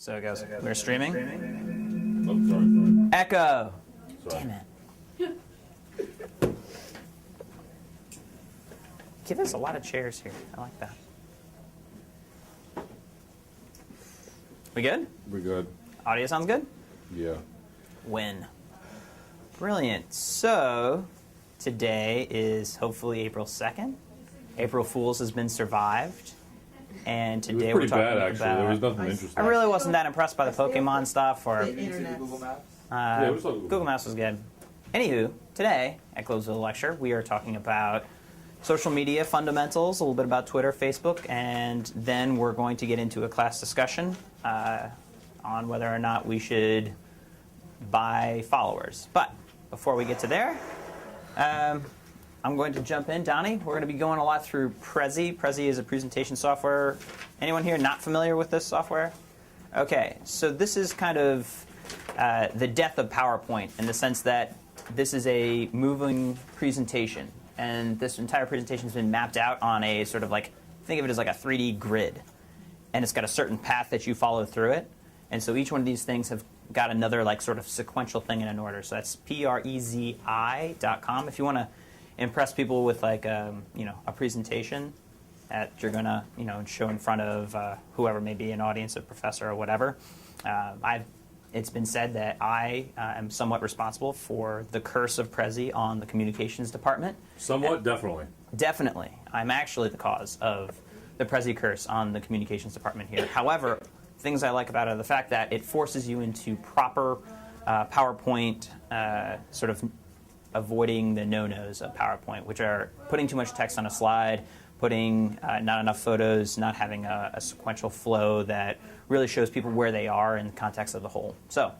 So it goes. We're streaming. Oh, sorry. Echo. Sorry. Damn it. Give us a lot of chairs here. I like that. We good? We're good. Audio sounds good? Yeah. Win. Brilliant. So today is hopefully April 2nd. April Fool's has been survived. And It was today we're pretty talking bad, actually. about... There was nothing interesting. I really wasn't that impressed by the Pokemon stuff or... Google Maps. Yeah, it was all Google Maps was good. Anywho, today at Globesville Lecture, we are talking about social media fundamentals, a little bit about Twitter, Facebook, and then we're going to get into a class discussion on whether or not we should buy followers. But before we get to there, I'm going to jump in. Donnie, we're going to be going a lot through Prezi. Prezi is a presentation software. Anyone here not familiar with this software? Okay, so this is kind of the death of PowerPoint in the sense that this is a moving presentation. And this entire presentation has been mapped out on a sort of like, think of it as like a 3D grid. And it's got a certain path that you follow through it. And so each one of these things have got another like sort of sequential thing in an order. So that's prezi.com. If you want to impress people with like a presentation that you're going to show in front of whoever may be an audience, a professor or whatever. It's been said that I am somewhat responsible for the curse of Prezi on the communications department. Somewhat, definitely. Definitely. I'm actually the cause of the Prezi curse on the communications department here. However, things I like about it are the fact that it forces you into proper PowerPoint, sort of avoiding the no-nos of PowerPoint, which are putting too much text on a slide, putting not enough photos, not having a sequential flow that really shows people where they are in the context of the whole. So,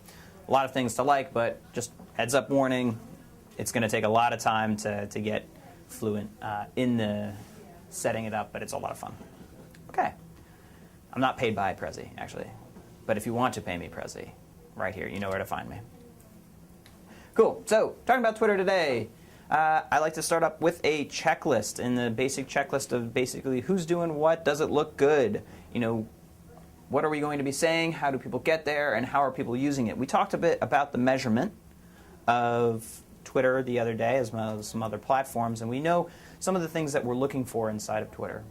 a lot of things to like, but just heads up warning, it's going to take a lot of time to get fluent in the setting it up, but it's a lot of fun. Okay. I'm not paid by Prezi, actually. But if you want to pay me Prezi, right here, you know where to find me. Cool. So, talking about Twitter today, I like to start up with a checklist, and the basic checklist of basically who's doing what, does it look good, what are we going to be saying, how do people get there, and how are people using it. We talked a bit about the measurement of Twitter the other day, as well as some other platforms, and we know some of the things that we're looking for inside of Twitter.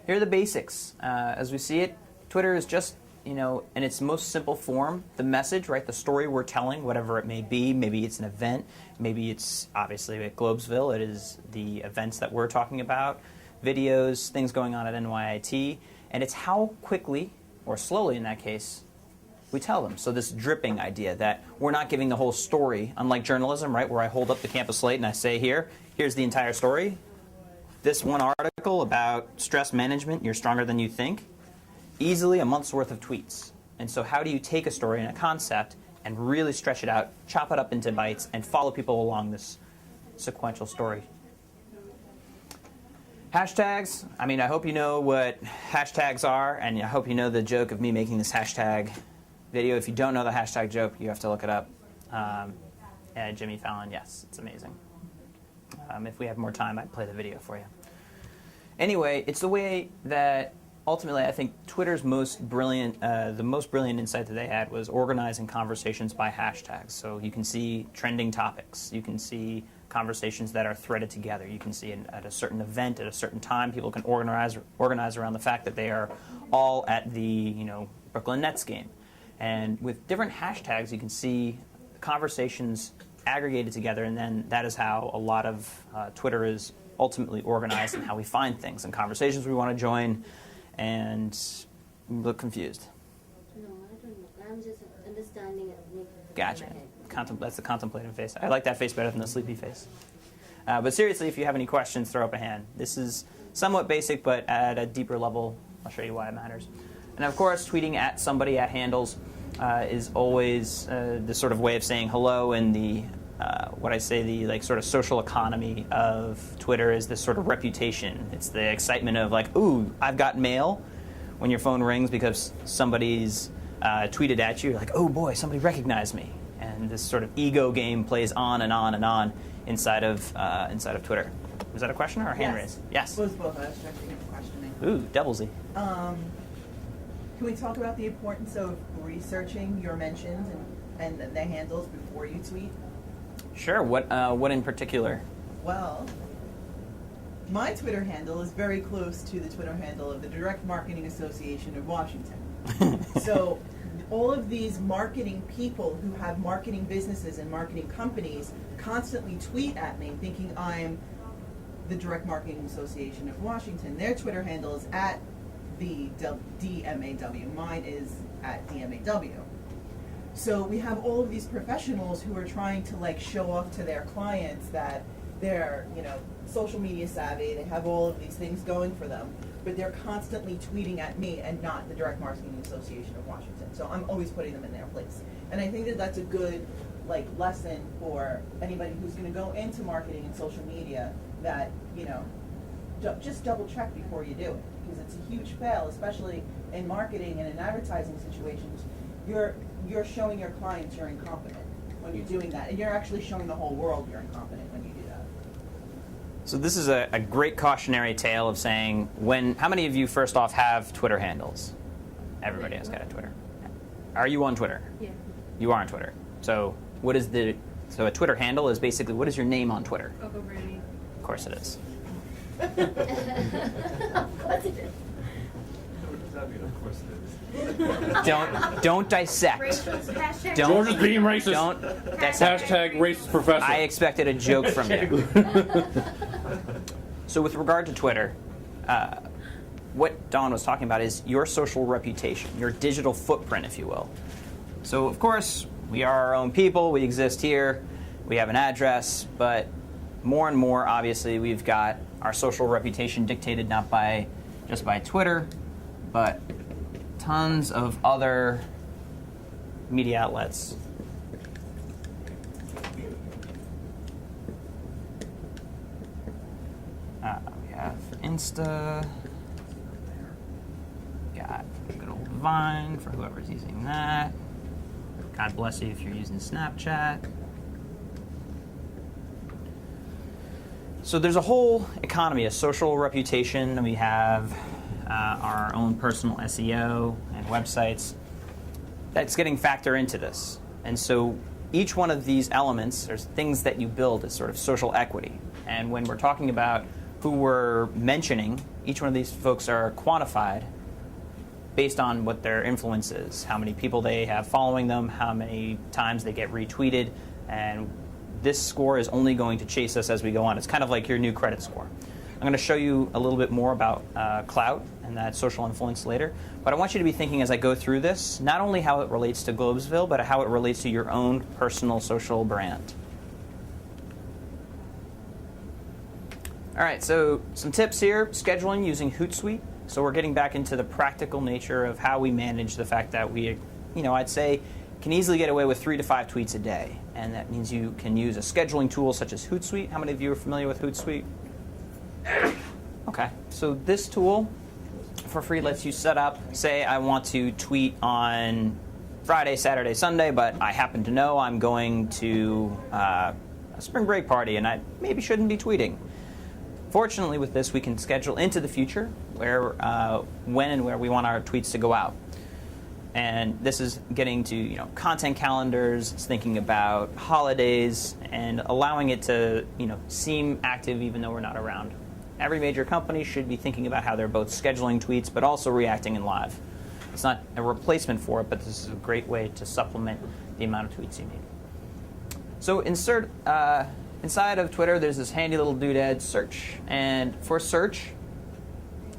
Here are the basics. As we see it, Twitter is just, in its most simple form, the message, right? The story we're telling, whatever it may be. Maybe it's an event. Maybe it's, obviously, at Globesville. It is the events that we're talking about, videos, things going on at NYIT. And it's how quickly, or slowly in that case, we tell them. So this dripping idea that we're not giving the whole story, unlike journalism, right, where I hold up the campus slate and I say, here's the entire story. This one article about stress management, you're stronger than you think, easily a month's worth of tweets. And so how do you take a story and a concept and really stretch it out, chop it up into bites, and follow people along this sequential story? Hashtags. I hope you know what hashtags are, and I hope you know the joke of me making this hashtag video. If you don't know the hashtag joke, you have to look it up. Jimmy Fallon, yes, it's amazing. If we have more time, I'd play the video for you. Anyway, it's the way that ultimately I think Twitter's the most brilliant insight that they had was organizing conversations by hashtags. So you can see trending topics. You can see conversations that are threaded together. You can see at a certain event, at a certain time, people can organize around the fact that they are all at the Brooklyn Nets game. And with different hashtags, you can see conversations aggregated together, and then that is how a lot of Twitter is ultimately organized and how we find things and conversations we want to join, and look confused. No, I don't know. I'm just understanding it. Gotcha. That's the contemplative face. I like that face better than the sleepy face. But seriously, if you have any questions, throw up a hand. This is somewhat basic, but at a deeper level, I'll show you why it matters. And of course, tweeting at somebody at handles is always the sort of way of saying hello, and the sort of social economy of Twitter is this sort of reputation. It's the excitement of like, ooh, I've got mail when your phone rings because somebody's tweeted at you. You're like, oh boy, somebody recognized me. And this sort of ego game plays on and on and on inside of Twitter. Was that a question or a hand raise? Yes. It was both. I was checking and questioning. Ooh, doublesy. Can we talk about the importance of researching your mentions and the handles before you tweet? Sure. What in particular? Well, my Twitter handle is very close to the Twitter handle of the Direct Marketing Association of Washington. So all of these marketing people who have marketing businesses and marketing companies constantly tweet at me thinking I'm the Direct Marketing Association of Washington. Their Twitter handle is at the DMAW. Mine is at DMAW. So we have all of these professionals who are trying to like show off to their clients that they're, social media savvy, they have all of these things going for them, but they're constantly tweeting at me and not the Direct Marketing Association of Washington. So I'm always putting them in their place. And I think that that's a good lesson for anybody who's going to go into marketing and social media that, just double check before you do it, because it's a huge fail, especially in marketing and in advertising situations. You're showing your clients you're incompetent when you're doing that, and you're actually showing the whole world you're incompetent when you do that. So this is a great cautionary tale of saying how many of you first off have Twitter handles? Everybody has got a Twitter. Are you on Twitter? Yeah. You are on Twitter. So so a Twitter handle is basically, what is your name on Twitter? Coco Brady. Of course it is. Of course it is. Don't dissect. Rachel's hashtag. Don't- George is being racist. Don't dissect. Hashtag racist professor. I expected a joke from you. So with regard to Twitter, what Dawn was talking about is your social reputation, your digital footprint, if you will. So of course, we are our own people, we exist here, we have an address, but more and more, obviously, we've got our social reputation dictated not just by Twitter, but tons of other media outlets. We have Insta, got good old Vine for whoever's using that. God bless you if you're using Snapchat. So there's a whole economy, a social reputation, and we have our own personal SEO and websites that's getting factored into this. And so each one of these elements, there's things that you build as sort of social equity. And when we're talking about who we're mentioning, each one of these folks are quantified based on what their influence is, how many people they have following them, how many times they get retweeted, and this score is only going to chase us as we go on. It's kind of like your new credit score. I'm going to show you a little bit more about clout and that social influence later, but I want you to be thinking as I go through this, not only how it relates to Globesville, but how it relates to your own personal social brand. All right, so some tips here. Scheduling using Hootsuite. So we're getting back into the practical nature of how we manage the fact that we, I'd say, can easily get away with 3 to 5 tweets a day. And that means you can use a scheduling tool such as Hootsuite. How many of you are familiar with Hootsuite? Okay, so this tool for free lets you set up, say I want to tweet on Friday, Saturday, Sunday, but I happen to know I'm going to a spring break party and I maybe shouldn't be tweeting. Fortunately, with this, we can schedule into the future when and where we want our tweets to go out. And this is getting to content calendars, it's thinking about holidays, and allowing it to seem active even though we're not around. Every major company should be thinking about how they're both scheduling tweets but also reacting in live. It's not a replacement for it, but this is a great way to supplement the amount of tweets you need. So inside of Twitter, there's this handy little doodad, search. And for search,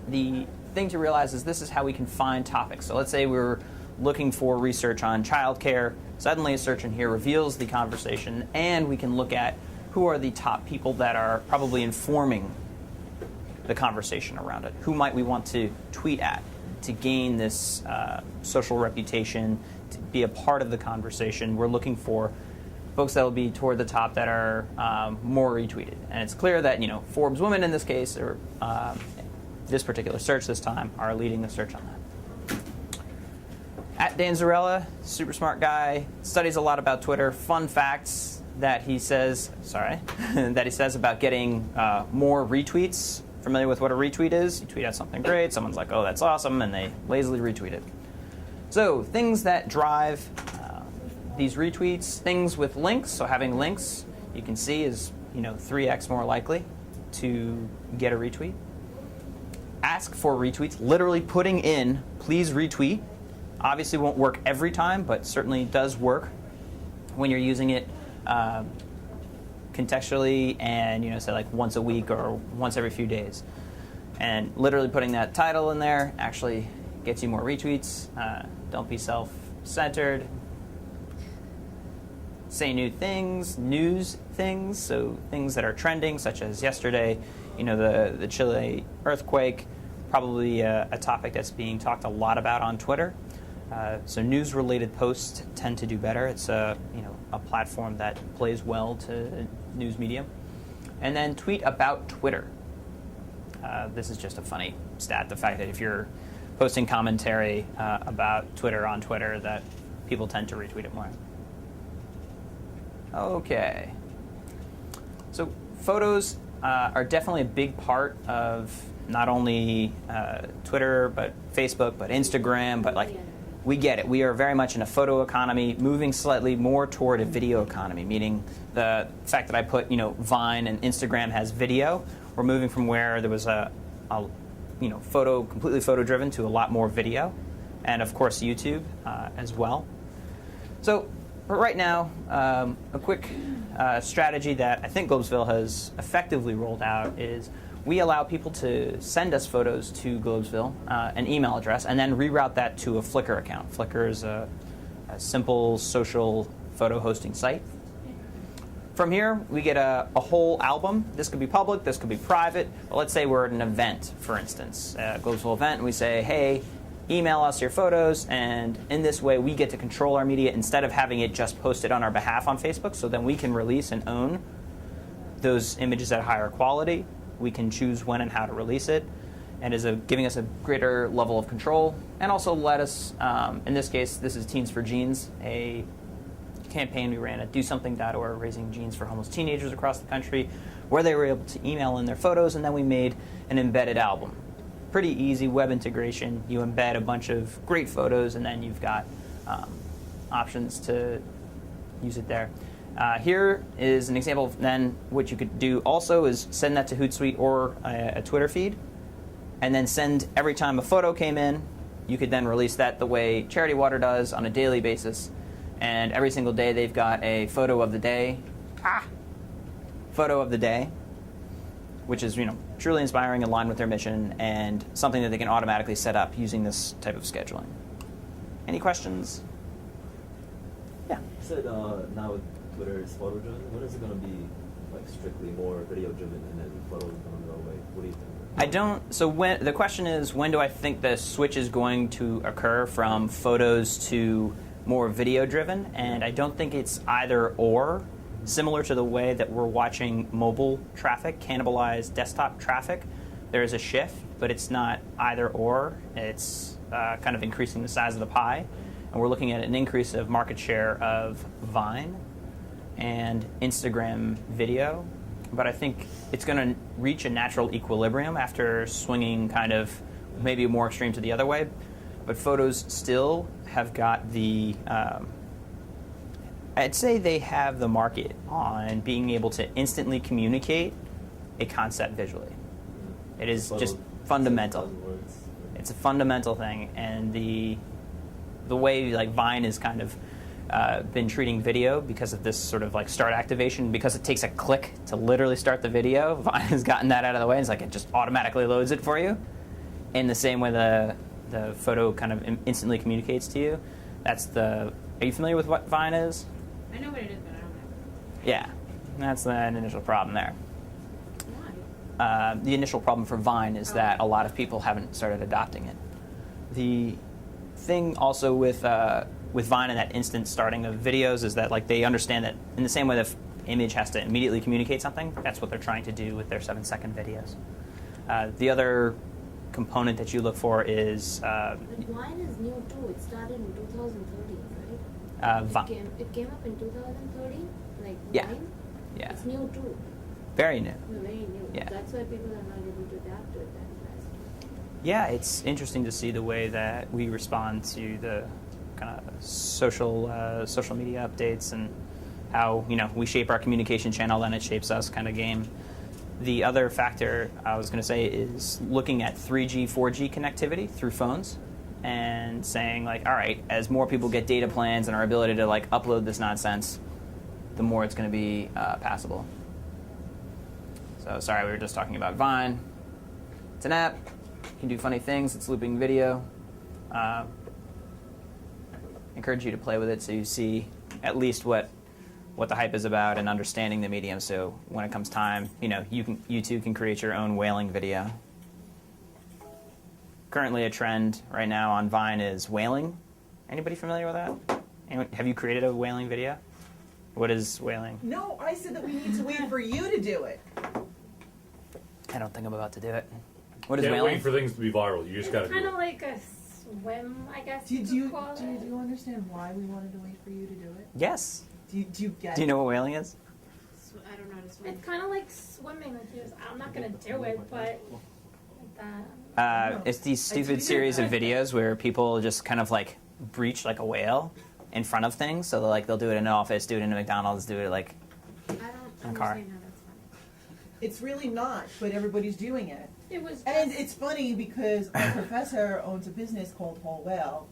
the thing to realize is this is how we can find topics. So let's say we're looking for research on childcare. Suddenly a search in here reveals the conversation, and we can look at who are the top people that are probably informing the conversation around it. Who might we want to tweet at to gain this social reputation, to be a part of the conversation? We're looking for folks that will be toward the top that are more retweeted. And it's clear that Forbes women in this case, or this particular search this time, are leading the search on that. At Dan Zarella, super smart guy, studies a lot about Twitter. Fun facts that he says, that he says about getting more retweets. Familiar with what a retweet is? You tweet out something great, someone's like, oh, that's awesome, and they lazily retweet it. So things that drive these retweets, things with links. So having links, you can see, is 3x more likely to get a retweet. Ask for retweets, literally putting in please retweet. Obviously won't work every time, but certainly does work when you're using it contextually and say like once a week or once every few days. And literally putting that title in there actually gets you more retweets. Don't be self-centered. Say new things, news things, so things that are trending, such as yesterday, the Chile earthquake, probably a topic that's being talked a lot about on Twitter. So news-related posts tend to do better. It's a platform that plays well to news media. And then tweet about Twitter. This is just a funny stat, the fact that if you're posting commentary about Twitter on Twitter, that people tend to retweet it more. Okay. So photos are definitely a big part of not only Twitter, but Facebook, but Instagram, but we get it. We are very much in a photo economy, moving slightly more toward a video economy, meaning the fact that I put, Vine and Instagram has video. We're moving from where there was a completely photo driven to a lot more video, and of course YouTube as well. So but right now, a quick strategy that I think Globesville has effectively rolled out is we allow people to send us photos to Globesville, an email address, and then reroute that to a Flickr account. Flickr is a simple social photo hosting site. From here, we get a whole album. This could be public, this could be private. But let's say we're at an event, for instance, a Globesville event, and we say, hey, email us your photos, and in this way we get to control our media instead of having it just posted on our behalf on Facebook, so then we can release and own those images at a higher quality. We can choose when and how to release it, and is giving us a greater level of control, and also let us, in this case, this is Teens for Genes, a campaign we ran at DoSomething.org, raising genes for homeless teenagers across the country, where they were able to email in their photos, and then we made an embedded album. Pretty easy web integration. You embed a bunch of great photos, and then you've got options to use it there. Here is an example of then what you could do also is send that to Hootsuite or a Twitter feed, and then send every time a photo came in. You could then release that the way Charity Water does on a daily basis, and every single day they've got a photo of the day. Photo of the day, which is truly inspiring, aligned with their mission, and something that they can automatically set up using this type of scheduling. Any questions? Yeah. You said now Twitter is photo driven. When is it going to be strictly more video driven, and then photos going to go away? What do you think? I don't. So when the question is, when do I think the switch is going to occur from photos to more video driven? And I don't think it's either or. Similar to the way that we're watching mobile traffic cannibalize desktop traffic, there is a shift, but it's not either or. It's kind of increasing the size of the pie. And we're looking at an increase of market share of Vine and Instagram video. But I think it's going to reach a natural equilibrium after swinging kind of maybe more extreme to the other way. But photos still have got the... I'd say they have the market on being able to instantly communicate a concept visually. It is just fundamental. It's a fundamental thing, and the way Vine has kind of been treating video because of this sort of start activation, because it takes a click to literally start the video. Vine has gotten that out of the way. It's it just automatically loads it for you. In the same way the photo kind of instantly communicates to you. Are you familiar with what Vine is? I know what it is, but I don't know. Yeah, that's an initial problem there. Why? The initial problem for Vine is that a lot of people haven't started adopting it. The thing also with Vine and that instant starting of videos is that they understand that in the same way the image has to immediately communicate something, that's what they're trying to do with their 7-second videos. The other component that you look for is... But Vine is new too. It started in 2013, right? It came up in 2013, Yeah. Vine? Yeah. It's new too. Very new. Very new. Yeah. That's why people are not able to adapt to it that fast. Yeah, it's interesting to see the way that we respond to the kind of social media updates and how we shape our communication channel, then it shapes us kind of game. The other factor I was going to say is looking at 3G, 4G connectivity through phones and saying like, all right, as more people get data plans and our ability to like upload this nonsense, the more it's going to be passable. So sorry, we were just talking about Vine. It's an app. You can do funny things. It's looping video. Encourage you to play with it so you see at least what the hype is about and understanding the medium. So when it comes time, you too can create your own whaling video. Currently, a trend right now on Vine is whaling. Anybody familiar with that? Have you created a whaling video? What is whaling? No, I said that we need to wait for you to do it. I don't think I'm about to do it. What is Can't whaling? wait for things to be viral. You just got to It's do kind it. of like a swim, I guess. Do you you could call it. understand why we wanted to wait for you to do it? Yes. Do you get Do you know what whaling is? I don't know how to swim. It's kind of like swimming. Like I'm not gonna do it, but like that. It's these I do stupid series of that. videos where people just kind of like breach like a whale in front of things. So they'll do it in an office, do it in a McDonald's, do it like I don't In a car. understand how that's funny. It's really not, but everybody's doing it. It was. And just- it's funny because our professor owns a business called Whole Whale.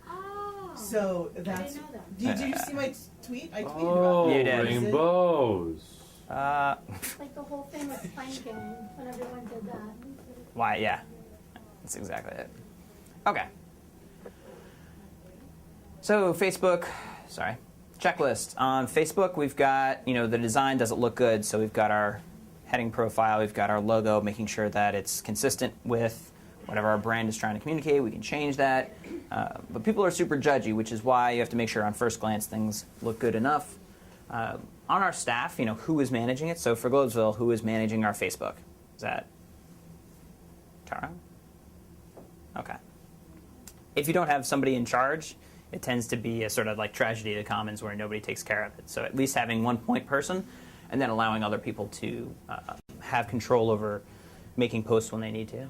Oh. So I that's. didn't know that. Did you see my tweet? I tweeted Oh, about You it. did. rainbows. Like the whole thing with planking when everyone did that. why? Yeah, that's exactly it. Okay. So Facebook, checklist on Facebook. We've got the design. Does it look good? So we've got our heading profile. We've got our logo, making sure that it's consistent with whatever our brand is trying to communicate. We can change that. But people are super judgy, which is why you have to make sure on first glance things look good enough. On our staff, who is managing it? So for Globesville, who is managing our Facebook? Is that Tara? Okay. If you don't have somebody in charge, it tends to be a sort of like tragedy of the commons where nobody takes care of it. So at least having one point person and then allowing other people to have control over making posts when they need to.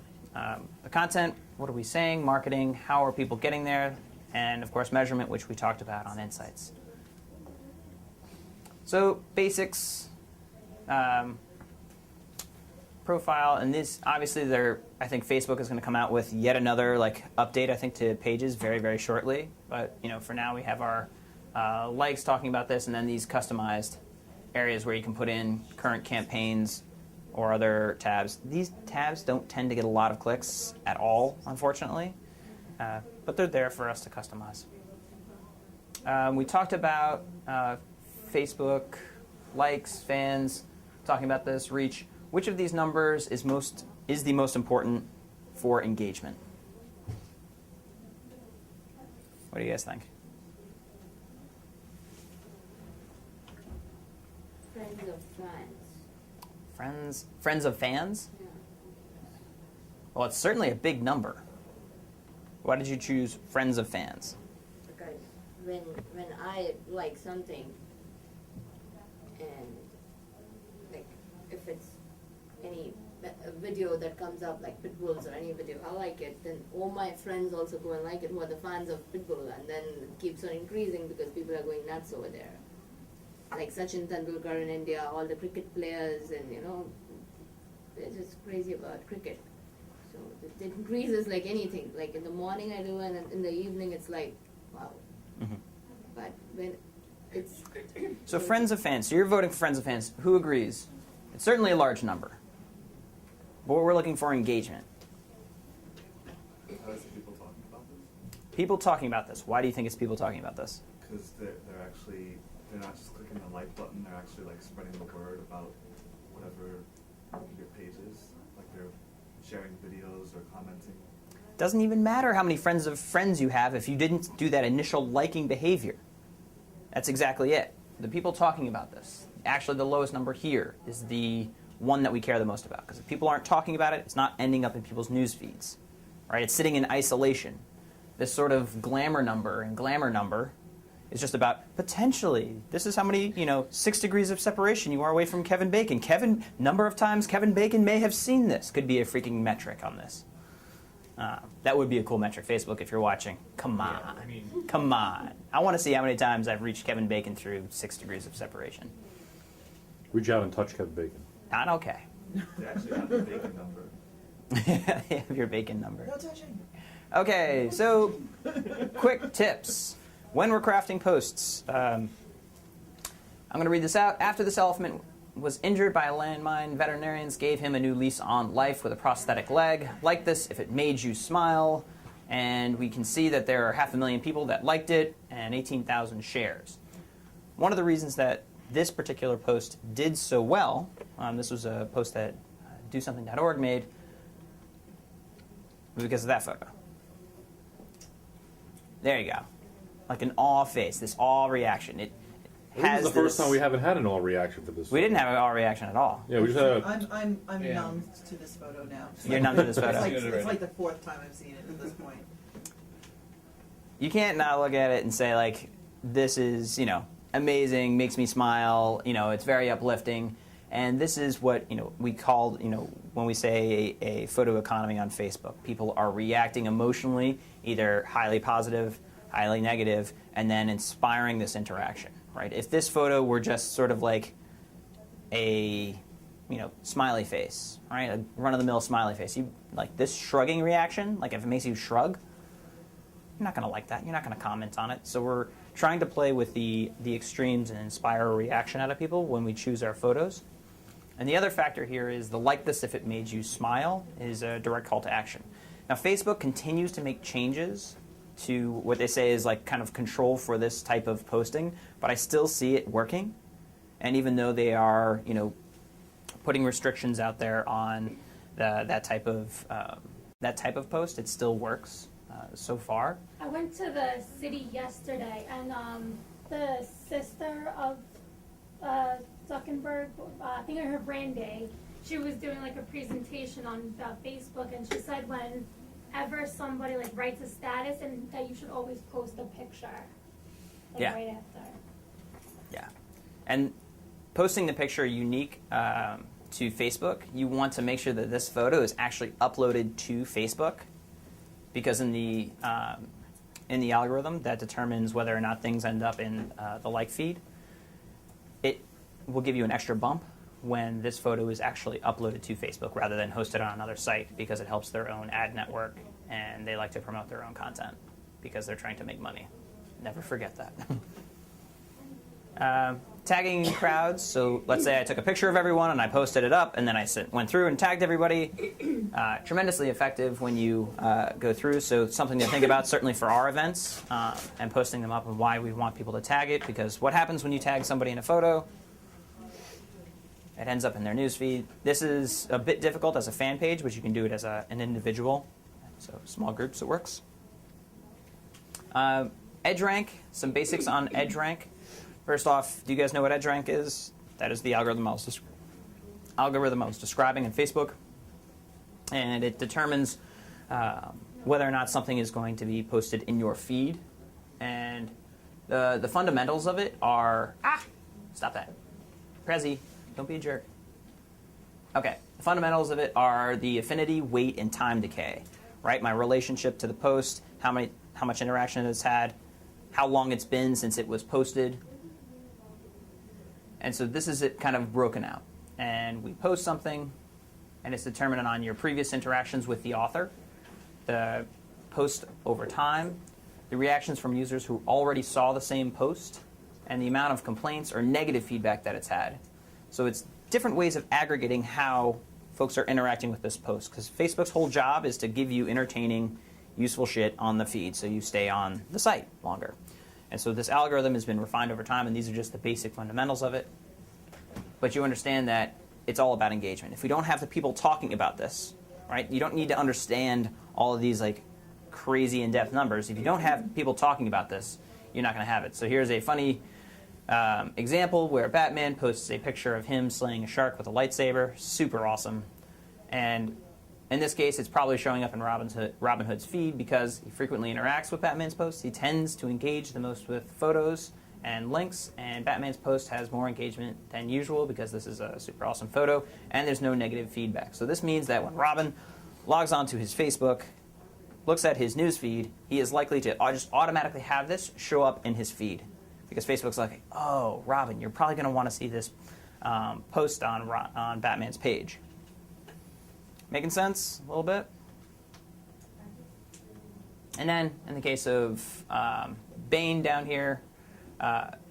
The content, what are we saying? Marketing, how are people getting there? And of course measurement, which we talked about on Insights. So basics, profile, and this obviously I think Facebook is going to come out with yet another update I think to pages very, very shortly. But for now we have our likes talking about this, and then these customized areas where you can put in current campaigns or other tabs. These tabs don't tend to get a lot of clicks at all, unfortunately, but they're there for us to customize. We talked about Facebook likes, fans, talking about this, reach. Which of these numbers is the most important for engagement? What do you guys think? Friends of friends. Friends of fans? Yeah. Well, it's certainly a big number. Why did you choose friends of fans? Because when I like something, and like if it's a video that comes up like Pitbulls or any video, I like it, then all my friends also go and like it who are the fans of Pitbull, and then it keeps on increasing because people are going nuts over there. Like Sachin Tendulkar in India, all the cricket players, and they're just crazy about cricket. So it increases like anything. Like in the morning I do, and in the evening it's like, wow. Mm-hmm. But when it's So friends of fans. So you're voting for friends of fans. Who agrees? It's certainly a large number. But we're looking for engagement. How is people talking about this? People talking about this. Why do you think it's people talking about this? Because they're not just clicking the like button, they're actually spreading the word about whatever your page is. Like they're sharing videos or commenting. Doesn't even matter how many friends of friends you have if you didn't do that initial liking behavior. That's exactly it. The people talking about this. Actually, the lowest number here is the one that we care the most about. Because if people aren't talking about it, it's not ending up in people's news feeds. Right? It's sitting in isolation. This sort of glamour number is just about potentially, this is how many, 6 degrees of separation you are away from Kevin Bacon. Number of times Kevin Bacon may have seen this could be a freaking metric on this. That would be a cool metric. Facebook, if you're watching, come on. Come on. I want to see how many times I've reached Kevin Bacon through 6 degrees of separation. Reach out and touch Kevin Bacon. Not okay. They actually have the bacon number. They have your bacon number. No touching. Okay, so quick tips. When we're crafting posts, I'm going to read this out. After this elephant was injured by a landmine, veterinarians gave him a new lease on life with a prosthetic leg. Like this if it made you smile. And we can see that there are 500,000 people that liked it and 18,000 shares. One of the reasons that this particular post did so well, this was a post that DoSomething.org made, because of that photo. There you go. Like an awe face, this awe reaction. It This has is the first time we haven't had an all reaction for this. We didn't have an awe reaction at all. Yeah, we just had. I'm numbed to this photo now. You're numbed to this It's photo. it's like the 4th time I've seen it at this point. You can't not look at it and say, like, this is, amazing, makes me smile, it's very uplifting. And this is what, we call, when we say a photo economy on Facebook. People are reacting emotionally, either highly positive, highly negative, and then inspiring this interaction, right? If this photo were just sort of like a, smiley face, right? A run-of-the-mill smiley face. You like this shrugging reaction, like if it makes you shrug, you're not going to like that. You're not going to comment on it. So we're trying to play with the extremes and inspire a reaction out of people when we choose our photos. And the other factor here is the like this if it made you smile is a direct call to action. Now, Facebook continues to make changes to what they say is like kind of control for this type of posting, but I still see it working. And even though they are, putting restrictions out there on that type of post, it still works so far. I went to the city yesterday, and the sister of Zuckerberg, I think on her brand day, she was doing like a presentation on Facebook, and she said whenever somebody like writes a status, and that you should always post a picture right after. Yeah, and posting the picture unique to Facebook, you want to make sure that this photo is actually uploaded to Facebook, because in the algorithm that determines whether or not things end up in the like feed, it will give you an extra bump when this photo is actually uploaded to Facebook rather than hosted on another site, because it helps their own ad network and they like to promote their own content because they're trying to make money. Never forget that. Tagging crowds. So let's say I took a picture of everyone and I posted it up, and then I went through and tagged everybody. Tremendously effective when you go through. So something to think about certainly for our events and posting them up, and why we want people to tag it. Because what happens when you tag somebody in a photo? It ends up in their newsfeed. This is a bit difficult as a fan page, but you can do it as an individual. So small groups, it works. EdgeRank, some basics on EdgeRank. First off, do you guys know what EdgeRank is? That is the algorithm I was describing in Facebook. And it determines whether or not something is going to be posted in your feed. And the fundamentals of it are... Stop that. Prezi, don't be a jerk. Okay, the fundamentals of it are the affinity, weight, and time decay. Right? My relationship to the post, how much interaction it's had, how long it's been since it was posted. And so this is it kind of broken out. And we post something, and it's determined on your previous interactions with the author, the post over time, the reactions from users who already saw the same post, and the amount of complaints or negative feedback that it's had. So it's different ways of aggregating how folks are interacting with this post, because Facebook's whole job is to give you entertaining, useful shit on the feed so you stay on the site longer. And so this algorithm has been refined over time, and these are just the basic fundamentals of it. But you understand that it's all about engagement. If we don't have the people talking about this, right, you don't need to understand all of these like crazy in-depth numbers. If you don't have people talking about this, you're not going to have it. So here's a funny example where Batman posts a picture of him slaying a shark with a lightsaber. Super awesome. And in this case, it's probably showing up in Robin Hood's feed because he frequently interacts with Batman's posts. He tends to engage the most with photos and links, and Batman's post has more engagement than usual because this is a super awesome photo, and there's no negative feedback. So this means that when Robin logs onto his Facebook, looks at his news feed, he is likely to just automatically have this show up in his feed. Because Facebook's like, oh, Robin, you're probably going to want to see this post on Batman's page. Making sense a little bit? And then, in the case of Bane down here,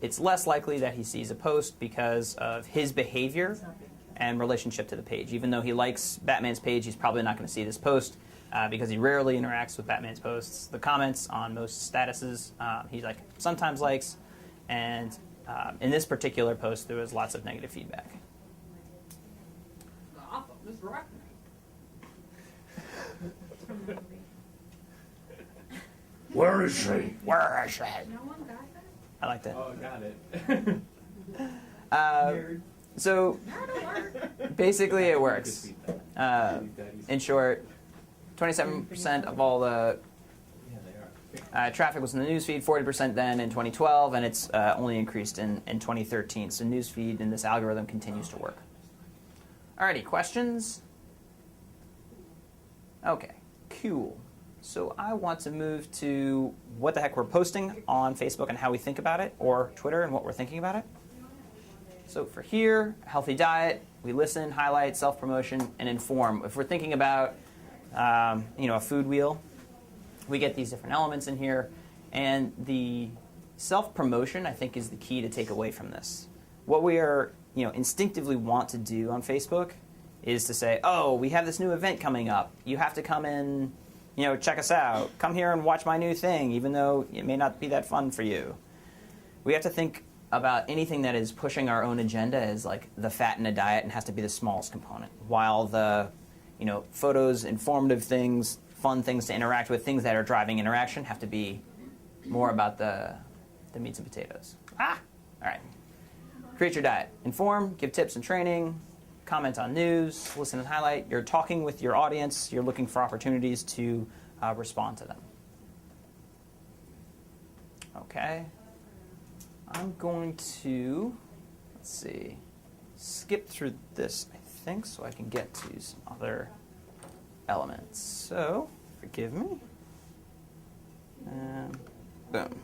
it's less likely that he sees a post because of his behavior and relationship to the page. Even though he likes Batman's page, he's probably not going to see this post because he rarely interacts with Batman's posts. The comments on most statuses, he sometimes likes, and in this particular post, there was lots of negative feedback. Where is she? Where is she? No one got that? I like that. Oh, got it. So basically, it works. In short, 27% of all the traffic was in the newsfeed, 40% then in 2012, and it's only increased in 2013. So newsfeed and this algorithm continues to work. Alrighty, questions? Okay, cool. So I want to move to what the heck we're posting on Facebook and how we think about it, or Twitter and what we're thinking about it. So for here, healthy diet, we listen, highlight, self-promotion, and inform. If we're thinking about a food wheel, we get these different elements in here, and the self-promotion, I think, is the key to take away from this. What we are, instinctively want to do on Facebook is to say, oh, we have this new event coming up. You have to come in, check us out. Come here and watch my new thing, even though it may not be that fun for you. We have to think about anything that is pushing our own agenda as like the fat in a diet and has to be the smallest component, while the photos, informative things, fun things to interact with, things that are driving interaction have to be more about the meats and potatoes. All right. Create your diet. Inform, give tips and training, comment on news, listen and highlight. You're talking with your audience. You're looking for opportunities to respond to them. Okay. I'm going to, skip through this, I think, so I can get to some other elements. So, forgive me. And boom.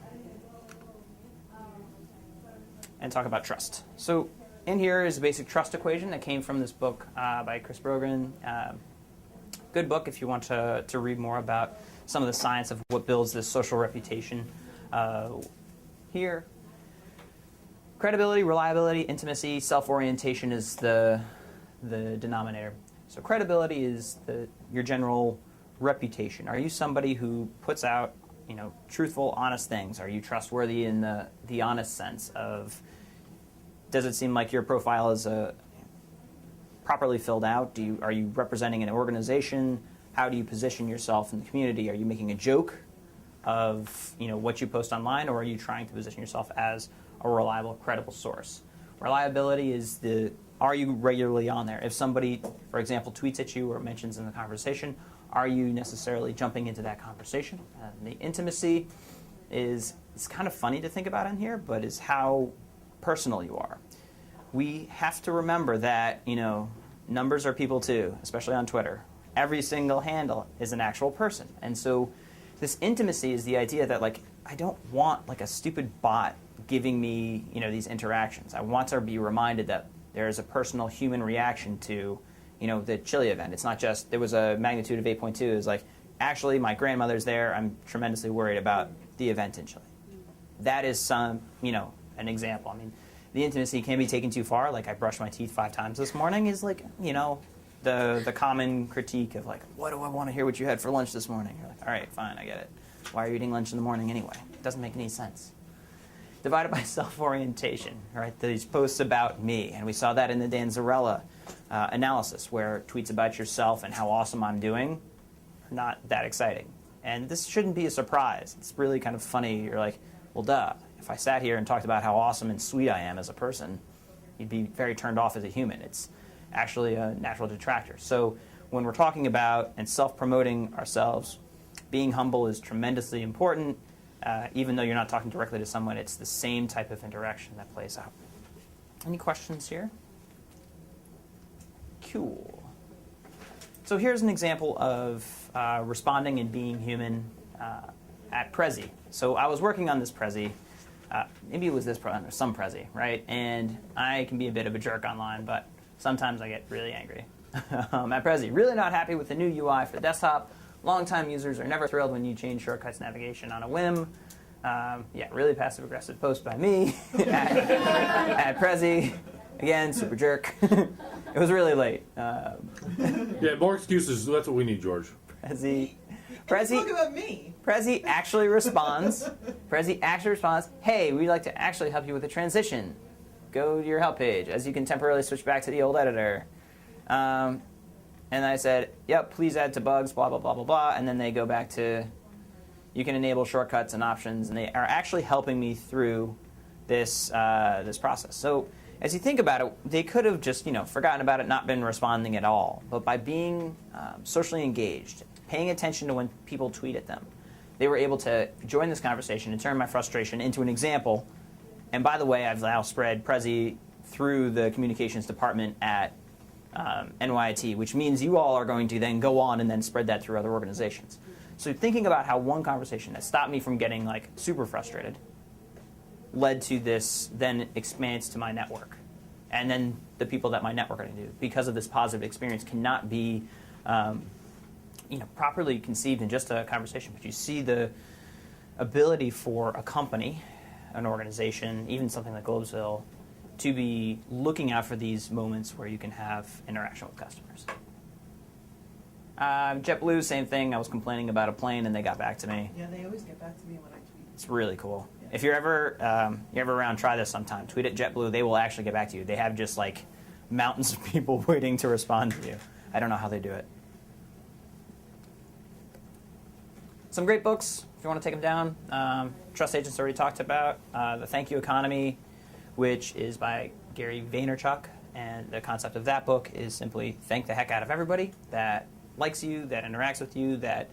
And talk about trust. So, in here is a basic trust equation that came from this book by Chris Brogan. Good book if you want to read more about some of the science of what builds this social reputation here. Credibility, reliability, intimacy, self-orientation is the denominator. So credibility is your general reputation. Are you somebody who puts out, truthful, honest things? Are you trustworthy in the honest sense of, does it seem like your profile is properly filled out? Are you representing an organization? How do you position yourself in the community? Are you making a joke of what you post online, or are you trying to position yourself as a reliable, credible source? Reliability is are you regularly on there? If somebody, for example, tweets at you or mentions in the conversation, are you necessarily jumping into that conversation? The intimacy is kind of funny to think about in here, but is how personal you are. We have to remember that, numbers are people too, especially on Twitter. Every single handle is an actual person. And so this intimacy is the idea that, I don't want, a stupid bot giving me, these interactions. I want to be reminded that there is a personal human reaction to, the Chile event. It's not just, there was a magnitude of 8.2. It was actually, my grandmother's there. I'm tremendously worried about the event in Chile. That is an example. I mean, the intimacy can be taken too far. I brushed my teeth 5 times this morning is the common critique of what do I want to hear what you had for lunch this morning? You're all right, fine, I get it. Why are you eating lunch in the morning anyway? It doesn't make any sense. Divided by self-orientation, right? These posts about me, and we saw that in the Dan Zarella analysis, where tweets about yourself and how awesome I'm doing are not that exciting. And this shouldn't be a surprise. It's really kind of funny. You're like, well, duh. If I sat here and talked about how awesome and sweet I am as a person, you'd be very turned off as a human. It's actually a natural detractor. So when we're talking about and self-promoting ourselves, being humble is tremendously important. Even though you're not talking directly to someone, it's the same type of interaction that plays out. Any questions here? Cool. So here's an example of responding and being human at Prezi. So I was working on this Prezi. Maybe it was this or some Prezi, right? And I can be a bit of a jerk online, but sometimes I get really angry. At Prezi, really not happy with the new UI for the desktop. Longtime users are never thrilled when you change shortcuts navigation on a whim. Yeah, really passive-aggressive post by me at Prezi. Again, super jerk. It was really late. Yeah, more excuses. That's what we need, George. Prezi. Talk about me. Prezi actually responds. Hey, we'd like to actually help you with the transition. Go to your help page, as you can temporarily switch back to the old editor. And I said, yep, please add to bugs, blah, blah, blah, blah, blah. And then they go back to, you can enable shortcuts and options. And they are actually helping me through this process. So as you think about it, they could have just forgotten about it, not been responding at all. But by being socially engaged, paying attention to when people tweet at them, they were able to join this conversation and turn my frustration into an example. And by the way, I've now spread Prezi through the communications department at NYIT, which means you all are going to then go on and then spread that through other organizations. So thinking about how one conversation that stopped me from getting super frustrated led to this then expands to my network. And then the people that my network are going to do, because of this positive experience, cannot be properly conceived in just a conversation. But you see the ability for a company, an organization, even something like Globesville, to be looking out for these moments where you can have interaction with customers. JetBlue, same thing. I was complaining about a plane, and they got back to me. Yeah, they always get back to me when I tweet. It's really cool. Yeah. If you're ever around, try this sometime. Tweet at JetBlue. They will actually get back to you. They have just mountains of people waiting to respond to you. I don't know how they do it. Some great books, if you want to take them down. Trust Agents already talked about. The Thank You Economy, which is by Gary Vaynerchuk. And the concept of that book is simply thank the heck out of everybody that likes you, that interacts with you, that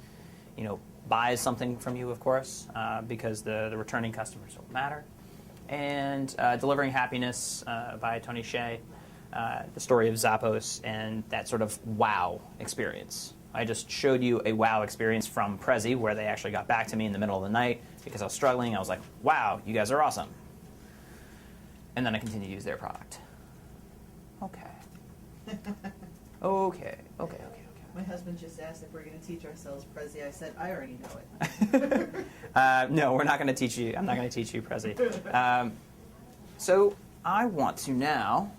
buys something from you, of course, because the returning customers don't matter. And Delivering Happiness by Tony Hsieh, the story of Zappos and that sort of wow experience. I just showed you a wow experience from Prezi, where they actually got back to me in the middle of the night because I was struggling. I was like, wow, you guys are awesome. And then I continued to use their product. Okay. My husband just asked if we're going to teach ourselves Prezi. I said, I already know it. No, we're not going to teach you. I'm not going to teach you Prezi. So I want to now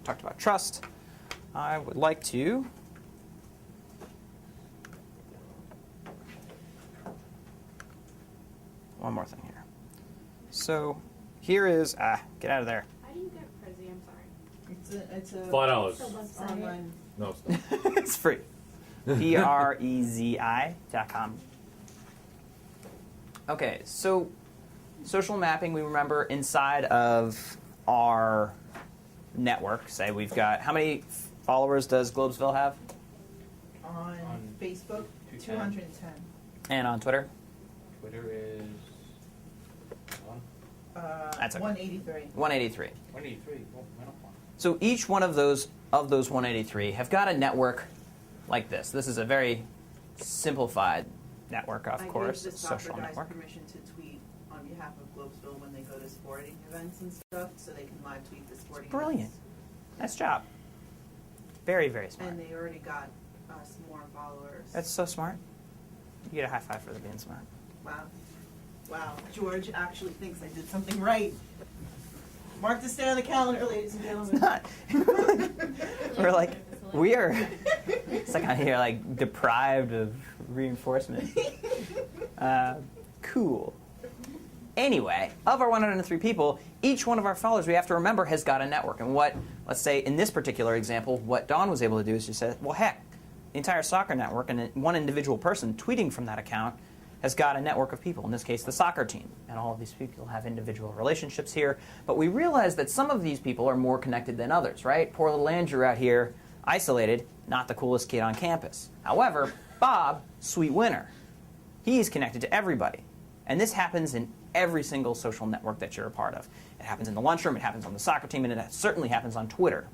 talked about trust. I would like to one more thing here. So here is get out of there. How do you get Prezi? I'm sorry. It's a $5. It's a website. online. No, it's not. It's free. Prezi.com. Okay, so social mapping, we remember inside of our network. Say we've got, how many followers does Globesville have? On Facebook, 210. 210. And on Twitter? Twitter is one. That's okay. 183. 183. 183. Oh, I don't want. So each one of those 183 have got a network like this. This is a very simplified network, of course, I gave the social soccer guys network. permission to tweet on behalf of Globesville when they go to sporting events and stuff, so they can live tweet the sporting Brilliant. events. Nice job. Very, very smart. And they already got us more followers. That's so smart. You get a high five for the being smart. Wow. Wow. George actually thinks I did something right. Mark this down on the calendar, ladies and gentlemen. It's not. We're like, we are, it's like I'm here like deprived of reinforcement. Cool. Anyway, of our 103 people, each one of our followers, we have to remember, has got a network. And what, let's say in this particular example, what Dawn was able to do is she said, well, heck, the entire soccer network and one individual person tweeting from that account has got a network of people, in this case the soccer team. And all of these people have individual relationships here. But we realize that some of these people are more connected than others, right? Poor little Andrew out here, isolated, not the coolest kid on campus. However, Bob, sweet winner. He's connected to everybody. And this happens in every single social network that you're a part of. It happens in the lunchroom, it happens on the soccer team, and it certainly happens on Twitter.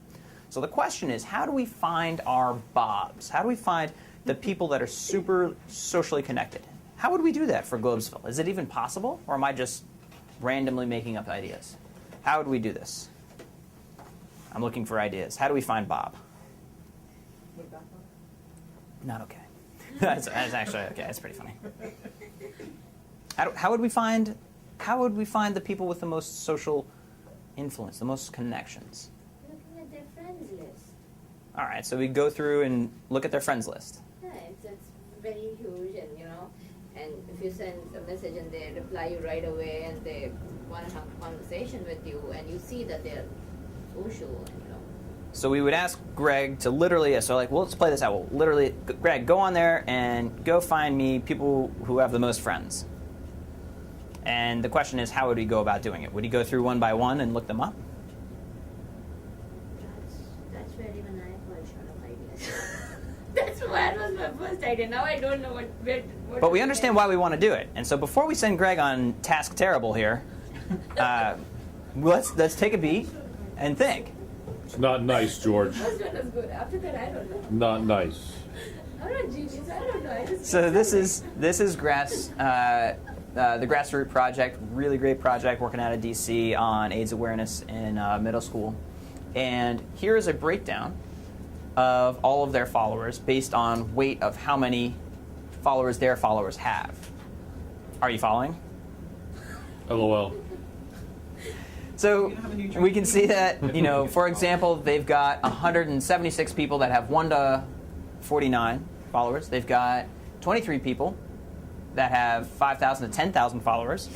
So the question is, how do we find our Bobs? How do we find the people that are super socially connected? How would we do that for Globesville? Is it even possible, or am I just randomly making up ideas? How would we do this? I'm looking for ideas. How do we find Bob? Not okay. that's actually okay. That's pretty funny. How would we find the people with the most social influence, the most connections? Looking at their friends list. All right, so we go through and look at their friends list. Yeah, it's very huge, and and if you send a message and they reply you right away and they want to have a conversation with you, and you see that they're social, and So we would ask Greg to literally, so like, well, let's play this out. We'll literally, Greg, go on there and go find me people who have the most friends. And the question is, how would he go about doing it? Would he go through one by one and look them up? that's where even I fall short of ideas. That was my first idea. Now I don't know what But we understand why we want to do it. And so before we send Greg on Task Terrible here, let's take a beat and think. It's not nice, George. First one was good. After that, I don't know. Not nice. I'm not genius. I don't know. I just So this is the Grassroot Project, really great project working out of DC on AIDS awareness in middle school. And here is a breakdown of all of their followers based on weight of how many followers their followers have. Are you following? LOL. So we can see that, for example, they've got 176 people that have 1 to 49 followers. They've got 23 people that have 5,000 to 10,000 followers.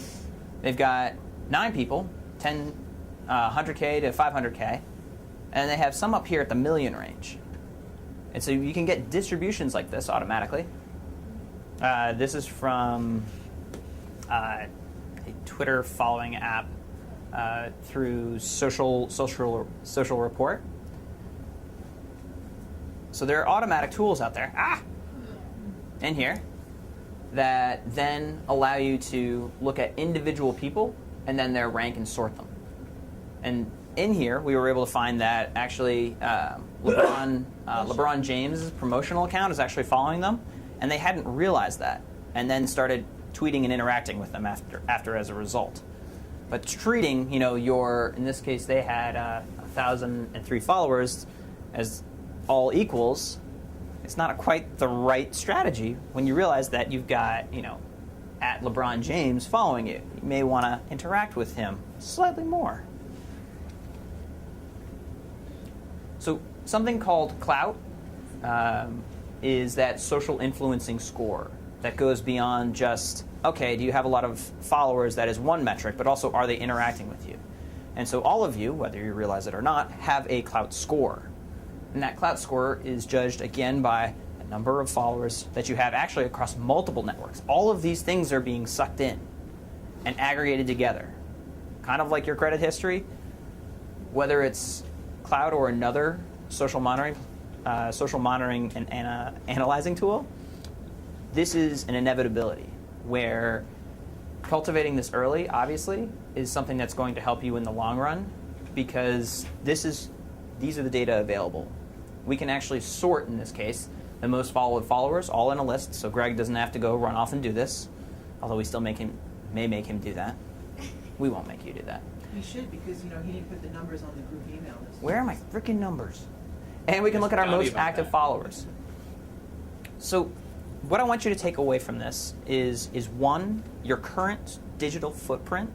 They've got 9 people, 100K to 500K. And they have some up here at the million range. And so you can get distributions like this automatically. This is from a Twitter following app through social report. So there are automatic tools out there, in here, that then allow you to look at individual people and then their rank and sort them. And in here, we were able to find that actually LeBron James' promotional account is actually following them, and they hadn't realized that, and then started tweeting and interacting with them after as a result. But treating, in this case, they had 1,003 followers as all equals. It's not quite the right strategy when you realize that you've got, at LeBron James following you. You may want to interact with him slightly more. So something called clout is that social influencing score that goes beyond just, okay, do you have a lot of followers? That is one metric, but also are they interacting with you? And so all of you, whether you realize it or not, have a clout score. And that clout score is judged again by the number of followers that you have actually across multiple networks. All of these things are being sucked in and aggregated together. Kind of like your credit history, whether it's cloud or another social monitoring and analyzing tool, this is an inevitability where cultivating this early, obviously, is something that's going to help you in the long run because these are the data available. We can actually sort, in this case, the most followed followers all in a list, so Greg doesn't have to go run off and do this, although we still may make him do that. We won't make you do that. He should, because he didn't put the numbers on the group email list. Where are my freaking numbers? And we can look at our most active followers. So what I want you to take away from this is one, your current digital footprint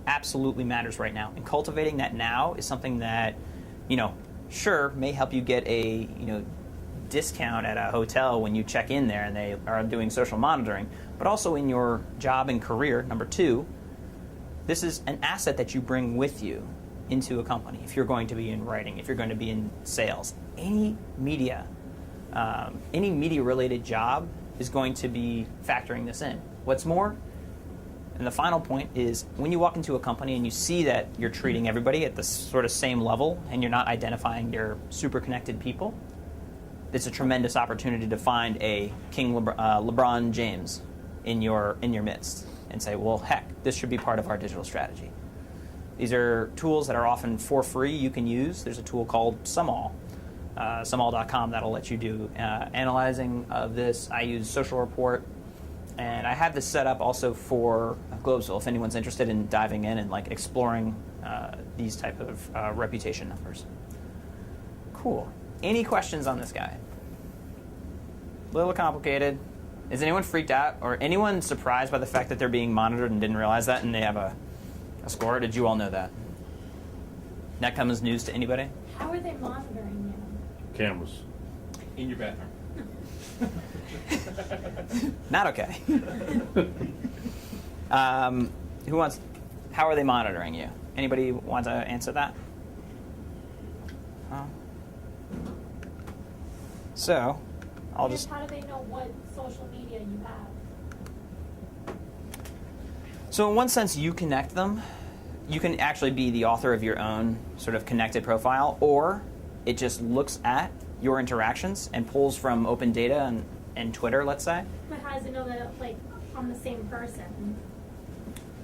absolutely matters right now. And cultivating that now is something that, sure, may help you get a, discount at a hotel when you check in there and they are doing social monitoring, but also in your job and career. Number 2, this is an asset that you bring with you into a company. If you're going to be in writing, if you're going to be in sales, any media-related job is going to be factoring this in. What's more, and the final point is when you walk into a company and you see that you're treating everybody at the sort of same level and you're not identifying your super connected people, it's a tremendous opportunity to find a King LeBron James in your midst and say, well, heck, this should be part of our digital strategy. These are tools that are often for free you can use. There's a tool called Sumall, sumall.com, that'll let you do analyzing of this. I use Social Report, and I have this set up also for Globesville if anyone's interested in diving in and like exploring these type of reputation numbers. Cool. Any questions on this guy? A little complicated. Is anyone freaked out or anyone surprised by the fact that they're being monitored and didn't realize that and they have a score? Did you all know that? That comes as news to anybody? How are they monitoring you? Cameras. In your bathroom. Not okay. Who wants? How are they monitoring you? Anybody want to answer that? So, I'll just. How do they know what social media you have? So in one sense, you connect them. You can actually be the author of your own sort of connected profile, or it just looks at your interactions and pulls from open data and Twitter, let's say. But how does it know that like I'm the same person?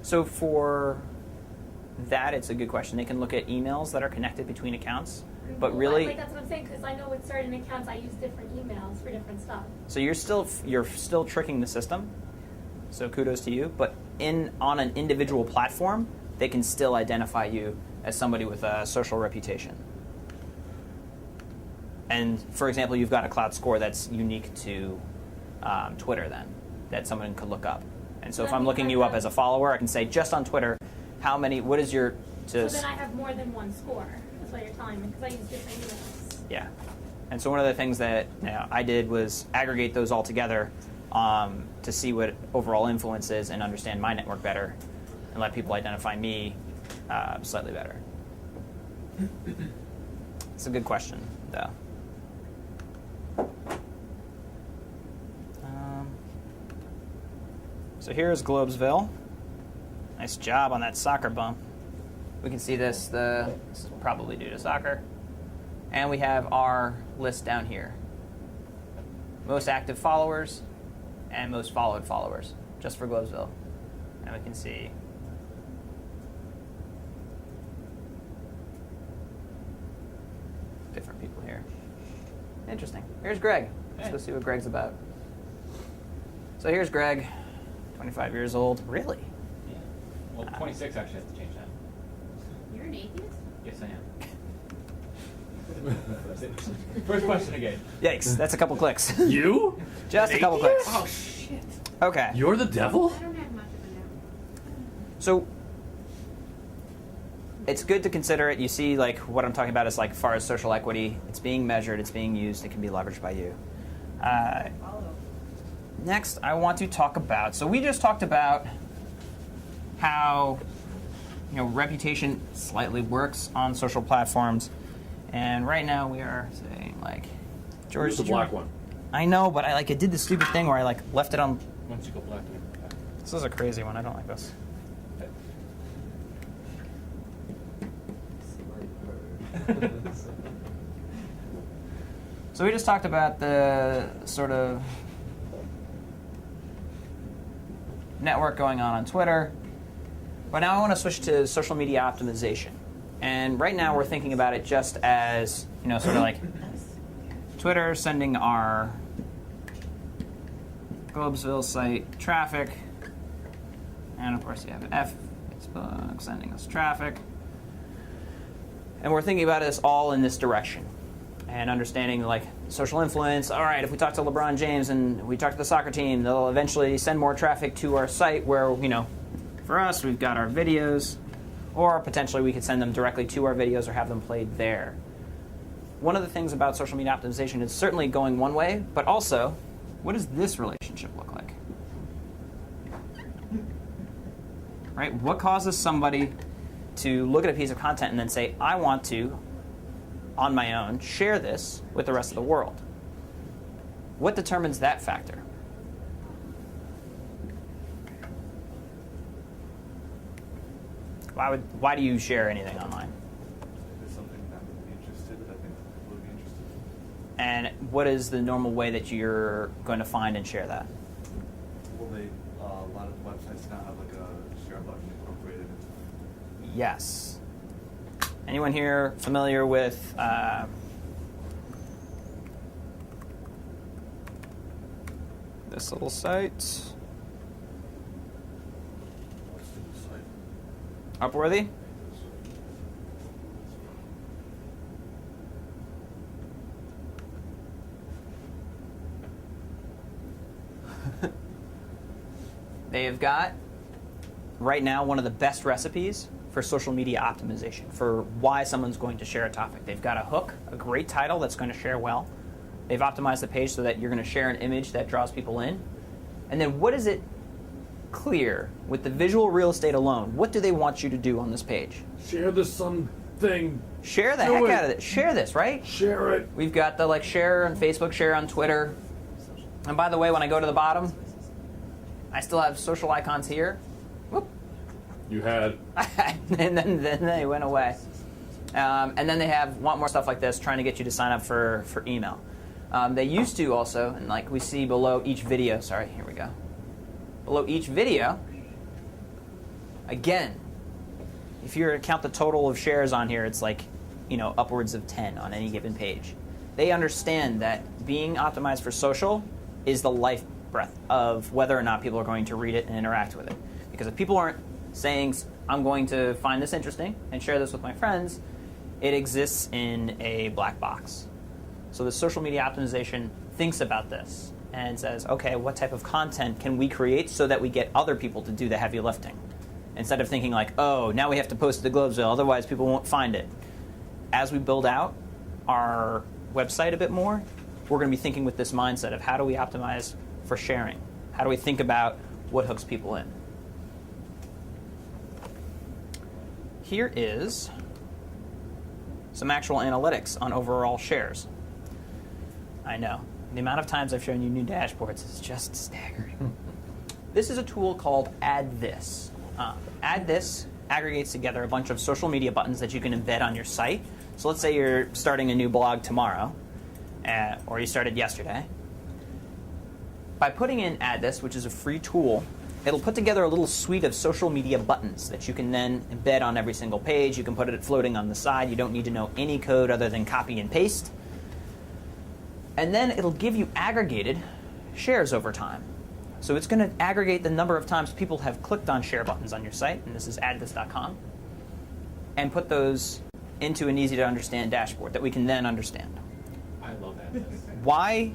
So for that, it's a good question. They can look at emails that are connected between accounts, but Well, really, like that's what I'm saying because I know with certain accounts I use different emails for different stuff. so you're still tricking the system. So kudos to you. But on an individual platform, they can still identify you as somebody with a social reputation. And for example, you've got a cloud score that's unique to Twitter then, that someone could look up. And so if I'm looking you up as a follower, I can say just on Twitter, what is your... So then I have more than one score. That's what you're telling me because I use different emails. Yeah. And so one of the things that I did was aggregate those all together to see what overall influence is and understand my network better and let people identify me slightly better. It's a good question, though. So here's Globesville. Nice job on that soccer bump. We can see this is probably due to soccer. And we have our list down here. Most active followers and most followed followers, just for Globesville. And we can see different people here. Interesting. Here's Greg. Let's go see what Greg's about. So here's Greg, 25 years old. Really? Yeah. Well, 26 actually has to change that. You're an atheist? Yes, I am. First question again. Yikes, that's a couple clicks. You? Just a couple clicks. Oh, shit. Okay. You're the devil? I don't have much of a know. So it's good to consider it. You see, like, what I'm talking about is, like, as far as social equity, it's being measured, it's being used, it can be leveraged by you. Next, I want to talk about, so we just talked about how, reputation slightly works on social platforms. And right now we are saying, like, George, Where's the black one? I know, but I did the stupid thing where I left it on. Once you go black, then you go back. This is a crazy one. I don't like this. So we just talked about the sort of network going on Twitter, but now I want to switch to social media optimization. And right now we're thinking about it just as, sort of like Twitter sending our Globesville site traffic, and of course you have Facebook sending us traffic. And we're thinking about this all in this direction and understanding like social influence. All right, if we talk to LeBron James and we talk to the soccer team, they'll eventually send more traffic to our site where, for us, we've got our videos, or potentially we could send them directly to our videos or have them played there. One of the things about social media optimization is certainly going one way, but also, what does this relationship look like? Right? What causes somebody to look at a piece of content and then say, I want to, on my own, share this with the rest of the world? What determines that factor? Why do you share anything online? If it's something that would be interested, I think people would be interested. And what is the normal way that you're going to find and share that? Well, a lot of websites now have like a share button incorporated into them. Yes. Anyone here familiar with this little site? Upworthy? They've got, right now, one of the best recipes for social media optimization, for why someone's going to share a topic. They've got a hook, a great title that's going to share well. They've optimized the page so that you're going to share an image that draws people in. And then what is it clear with the visual real estate alone? What do they want you to do on this page? Share this something. Share the Do heck it. out of it. Share this, right? Share it. We've got the share on Facebook, share on Twitter. And by the way, when I go to the bottom, I still have social icons here. Whoop. You had. And then they went away. And then they want more stuff like this, trying to get you to sign up for email. They used to also, and like we see below each video, sorry, here we go. Below each video, again, if you count the total of shares on here, it's upwards of 10 on any given page. They understand that being optimized for social is the life breath of whether or not people are going to read it and interact with it. Because if people aren't saying, I'm going to find this interesting and share this with my friends, it exists in a black box. So the social media optimization thinks about this and says, okay, what type of content can we create so that we get other people to do the heavy lifting? Instead of thinking oh, now we have to post it to Globesville, otherwise people won't find it. As we build out our website a bit more, we're going to be thinking with this mindset of how do we optimize for sharing? How do we think about what hooks people in? Here is some actual analytics on overall shares. I know. The amount of times I've shown you new dashboards is just staggering. This is a tool called Add This. Add This aggregates together a bunch of social media buttons that you can embed on your site. So let's say you're starting a new blog tomorrow, or you started yesterday. By putting in Add This, which is a free tool, it'll put together a little suite of social media buttons that you can then embed on every single page. You can put it floating on the side. You don't need to know any code other than copy and paste. And then it'll give you aggregated shares over time. So it's going to aggregate the number of times people have clicked on share buttons on your site, and this is addthis.com, and put those into an easy-to-understand dashboard that we can then understand. I love that. Why?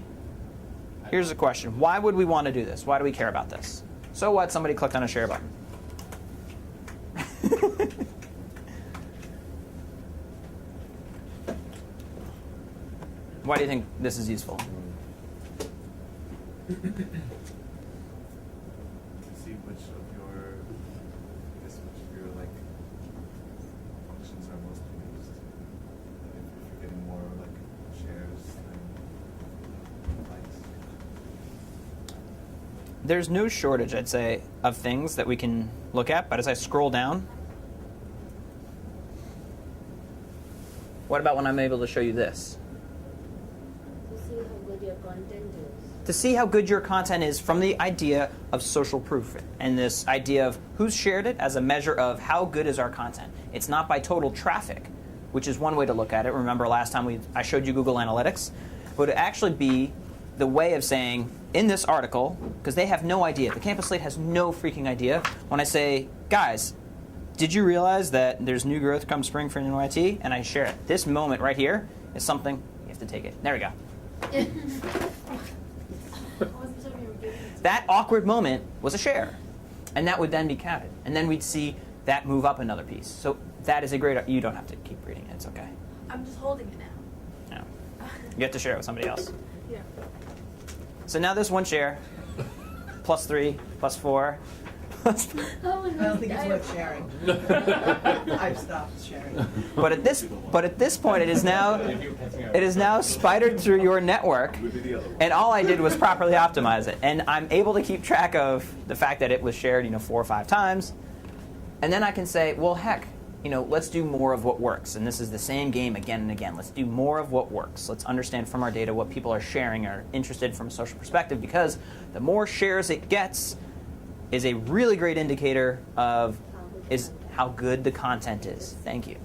Here's the question. Why would we want to do this? Why do we care about this? So what? Somebody clicked on a share button. Why do you think this is useful? To see which of your functions are most used. If you're getting more shares than likes. There's no shortage, I'd say, of things that we can look at, but as I scroll down, what about when I'm able to show you this? To see how good your content is. To see how good your content is from the idea of social proof and this idea of who's shared it as a measure of how good is our content. It's not by total traffic, which is one way to look at it. Remember last time I showed you Google Analytics, but it actually be the way of saying, in this article, because they have no idea, the Campus Slate has no freaking idea, when I say, guys, did you realize that there's new growth come spring for NYT? And I share it. This moment right here is something, you have to take it. There we go. That awkward moment was a share. And that would then be counted. And then we'd see that move up another piece. So that is a great, you don't have to keep reading it, it's okay. I'm just holding it now. No. You have to share it with somebody else. Yeah. So now there's one share, plus 3, plus 4. Oh, I don't think it's worth sharing. I've stopped sharing. But at this point, it is now spidered through your network, and all I did was properly optimize it. And I'm able to keep track of the fact that it was shared, 4 or 5 times. And then I can say, well, heck, let's do more of what works. And this is the same game again and again. Let's do more of what works. Let's understand from our data what people are sharing, are interested from a social perspective, because the more shares it gets is a really great indicator of how good the content is. Thank you.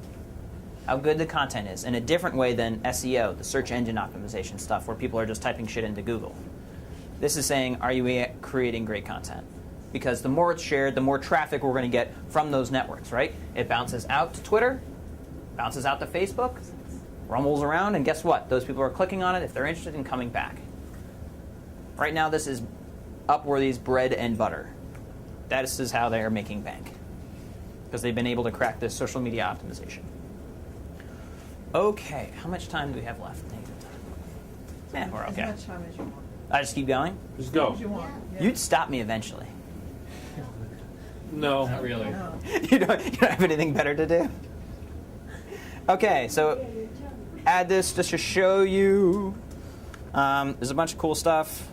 How good the content is in a different way than SEO, the search engine optimization stuff, where people are just typing shit into Google. This is saying, are you creating great content? Because the more it's shared, the more traffic we're going to get from those networks, right? It bounces out to Twitter, bounces out to Facebook, rumbles around, and guess what? Those people are clicking on it if they're interested in coming back. Right now, this is Upworthy's bread and butter. That is how they are making bank, because they've been able to crack this social media optimization. Okay, how much time do we have left? Yeah, we're okay. As much time as you want. I just keep going? Just go. As you want. Yeah. You'd stop me eventually. No. Not really. No. You don't have anything better to do? Okay, so add this just to show you. There's a bunch of cool stuff.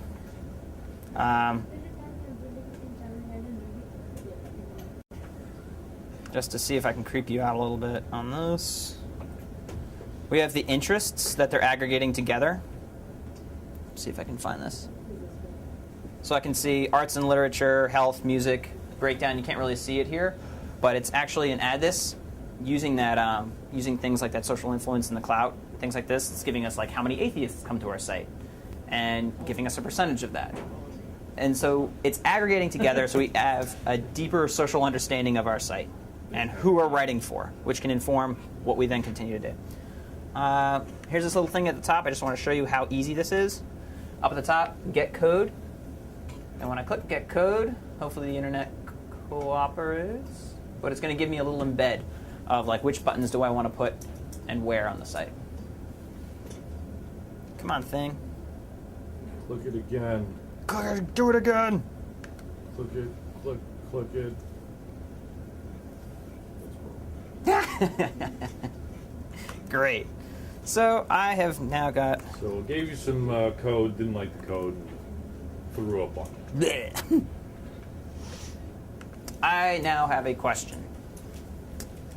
Just to see if I can creep you out a little bit on this. We have the interests that they're aggregating together. Let's see if I can find this. So I can see arts and literature, health, music, breakdown. You can't really see it here, but it's actually an add this using that, using things like that social influence in the clout, things like this. It's giving us like how many atheists come to our site and giving us a percentage of that. And so it's aggregating together so we have a deeper social understanding of our site and who we're writing for, which can inform what we then continue to do. Here's this little thing at the top. I just want to show you how easy this is. Up at the top, get code. And when I click get code, hopefully the internet cooperates. But it's going to give me a little embed of like which buttons do I want to put and where on the site. Come on, thing. Click it again. Do it again. Click it. Click it. Great. So I have now got. So it gave you some code, didn't like the code, threw up on it. Bleh. I now have a question.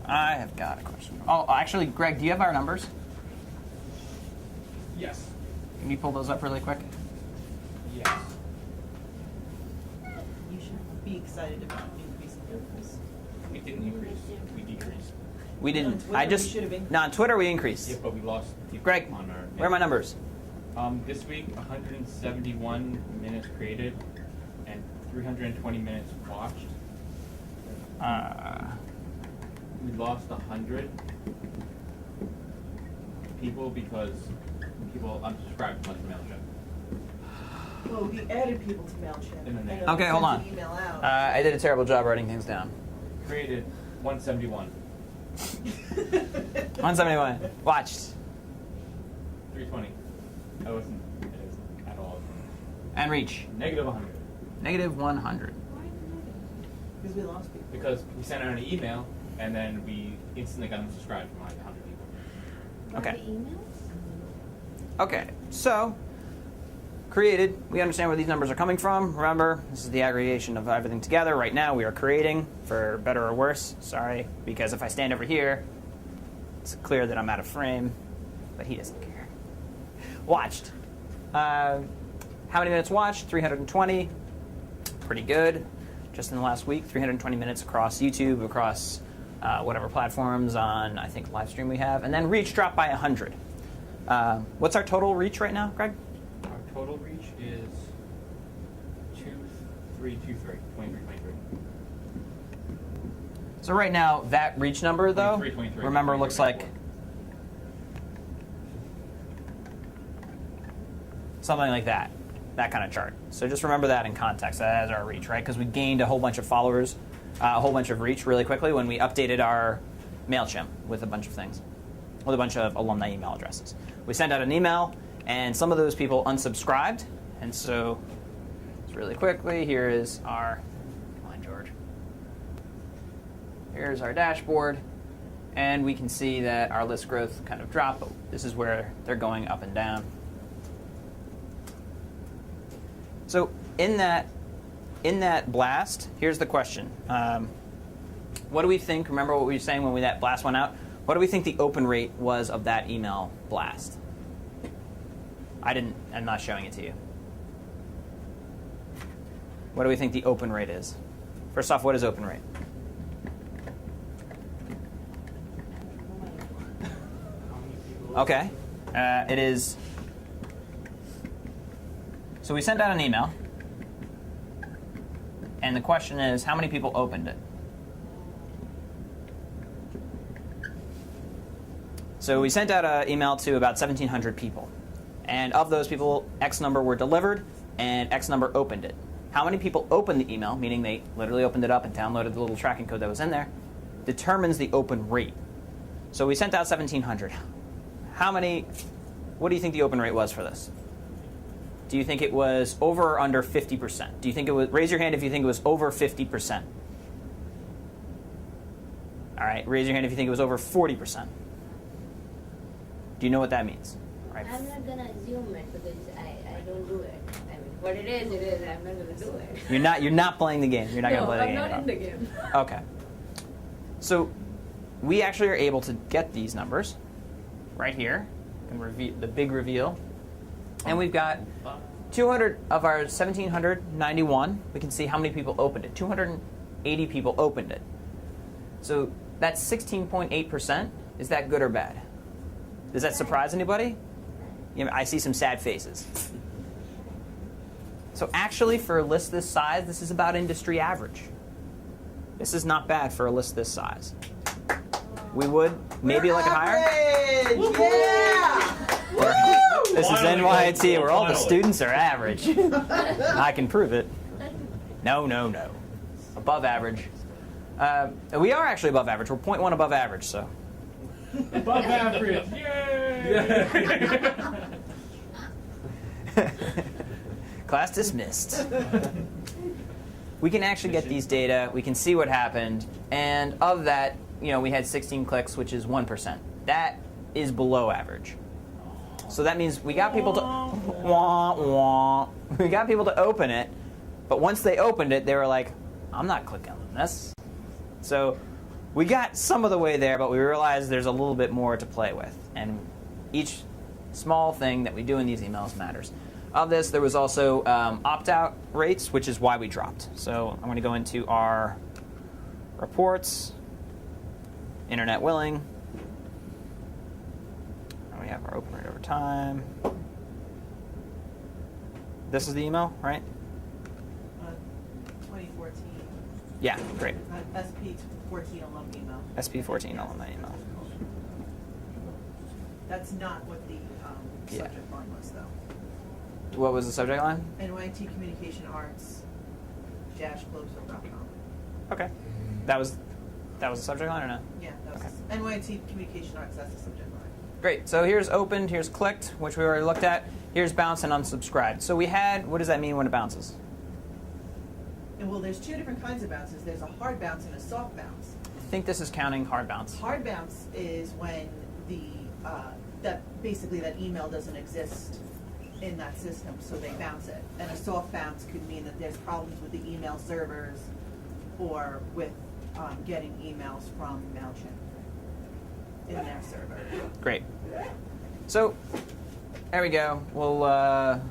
I have got a question. Oh, actually, Greg, do you have our numbers? Yes. Can you pull those up really quick? Yes. You should be excited about increasing numbers. We didn't increase. We decreased. We didn't. On Twitter, I we just. should have increased. No, on Twitter we increased. Yeah, but we lost people Greg, on our. where are my numbers? This week, 171 minutes created and 320 minutes watched. We lost 100 people because people unsubscribed to MailChimp. Well, we added people to MailChimp. In the name. and Okay, hold sent on. an email out. I did a terrible job writing things down. Created 171. 171. Watched. 320. That wasn't at all. And reach. Negative 100. Negative 100. Because we lost people. Because we sent out an email and then we instantly got unsubscribed from like 100 people. Okay. The emails? Okay, so created. We understand where these numbers are coming from. Remember, this is the aggregation of everything together. Right now, we are creating, for better or worse. Sorry, because if I stand over here, it's clear that I'm out of frame, but he doesn't care. Watched. How many minutes watched? 320. Pretty good. Just in the last week, 320 minutes across YouTube, across whatever platforms on, I think, live stream we have. And then reach dropped by 100. What's our total reach right now, Greg? Our total reach is 2323. So right now, that reach number, though, 23, remember, looks like something like that kind of chart. So just remember that in context. That is our reach, right? Because we gained a whole bunch of followers, a whole bunch of reach really quickly when we updated our MailChimp with a bunch of things, with a bunch of alumni email addresses. We sent out an email, and some of those people unsubscribed. And so, just really quickly, here is our, come on, George. Here's our dashboard, and we can see that our list growth kind of dropped, but this is where they're going up and down. So in that blast, here's the question. What do we think, remember what we were saying when that blast went out? What do we think the open rate was of that email blast? I'm not showing it to you. What do we think the open rate is? First off, what is open rate? Okay. It is. So we sent out an email, and the question is, how many people opened it? So we sent out an email to about 1,700 people, and of those people, X number were delivered, and X number opened it. How many people opened the email, meaning they literally opened it up and downloaded the little tracking code that was in there, determines the open rate. So we sent out 1,700. How many? What do you think the open rate was for this? Do you think it was over or under 50%? Do you think it was? Raise your hand if you think it was over 50%. All right, raise your hand if you think it was over 40%. Do you know what that means? All right. I'm not gonna assume it because I don't do it. I mean, what it is, it is. I'm not gonna do it. You're not playing the game. You're not gonna play the game. I'm not at all. in the game. Okay. So we actually are able to get these numbers right here. And reveal the big reveal. And we've got 200 of our 1,791. We can see how many people opened it. 280 people opened it. So that's 16.8%. Is that good or bad? Does that surprise anybody? Yeah, I see some sad faces. So actually, for a list this size, this is about industry average. This is not bad for a list this size. We would maybe like it higher. Yeah! This is Finally, NYT, where all the finally. students are average. I can prove it. No. Above average. We are actually above average. We're 0.1 above average, so. Above average. Yay! Class dismissed. We can actually get these data. We can see what happened. And of that, we had 16 clicks, which is 1%. That is below average. So that means we got people to we got people to open it, but once they opened it, they were like, I'm not clicking on this. So we got some of the way there, but we realized there's a little bit more to play with. And each small thing that we do in these emails matters. Of this, there was also opt-out rates, which is why we dropped. So I'm going to go into our reports, internet willing. And we have our open rate over time. This is the email, right? 2014. Yeah, great. SP14 alum email. SP14 alumni email. That's not what the Yeah. subject line was, though. What was the subject line? NYT Communication Arts -Globesville.com. Okay. That was the subject line or no? Yeah, that was Okay. NYT Communication Arts. That's the subject line. Great. So here's opened, here's clicked, which we already looked at. Here's bounce and unsubscribed. So we had, what does that mean when it bounces? And well, there's two different kinds of bounces. There's a hard bounce and a soft bounce. I think this is counting hard bounce. Hard bounce is when that email doesn't exist in that system, so they bounce it. And a soft bounce could mean that there's problems with the email servers or with getting emails from MailChimp in their server. Great. So there we go. We'll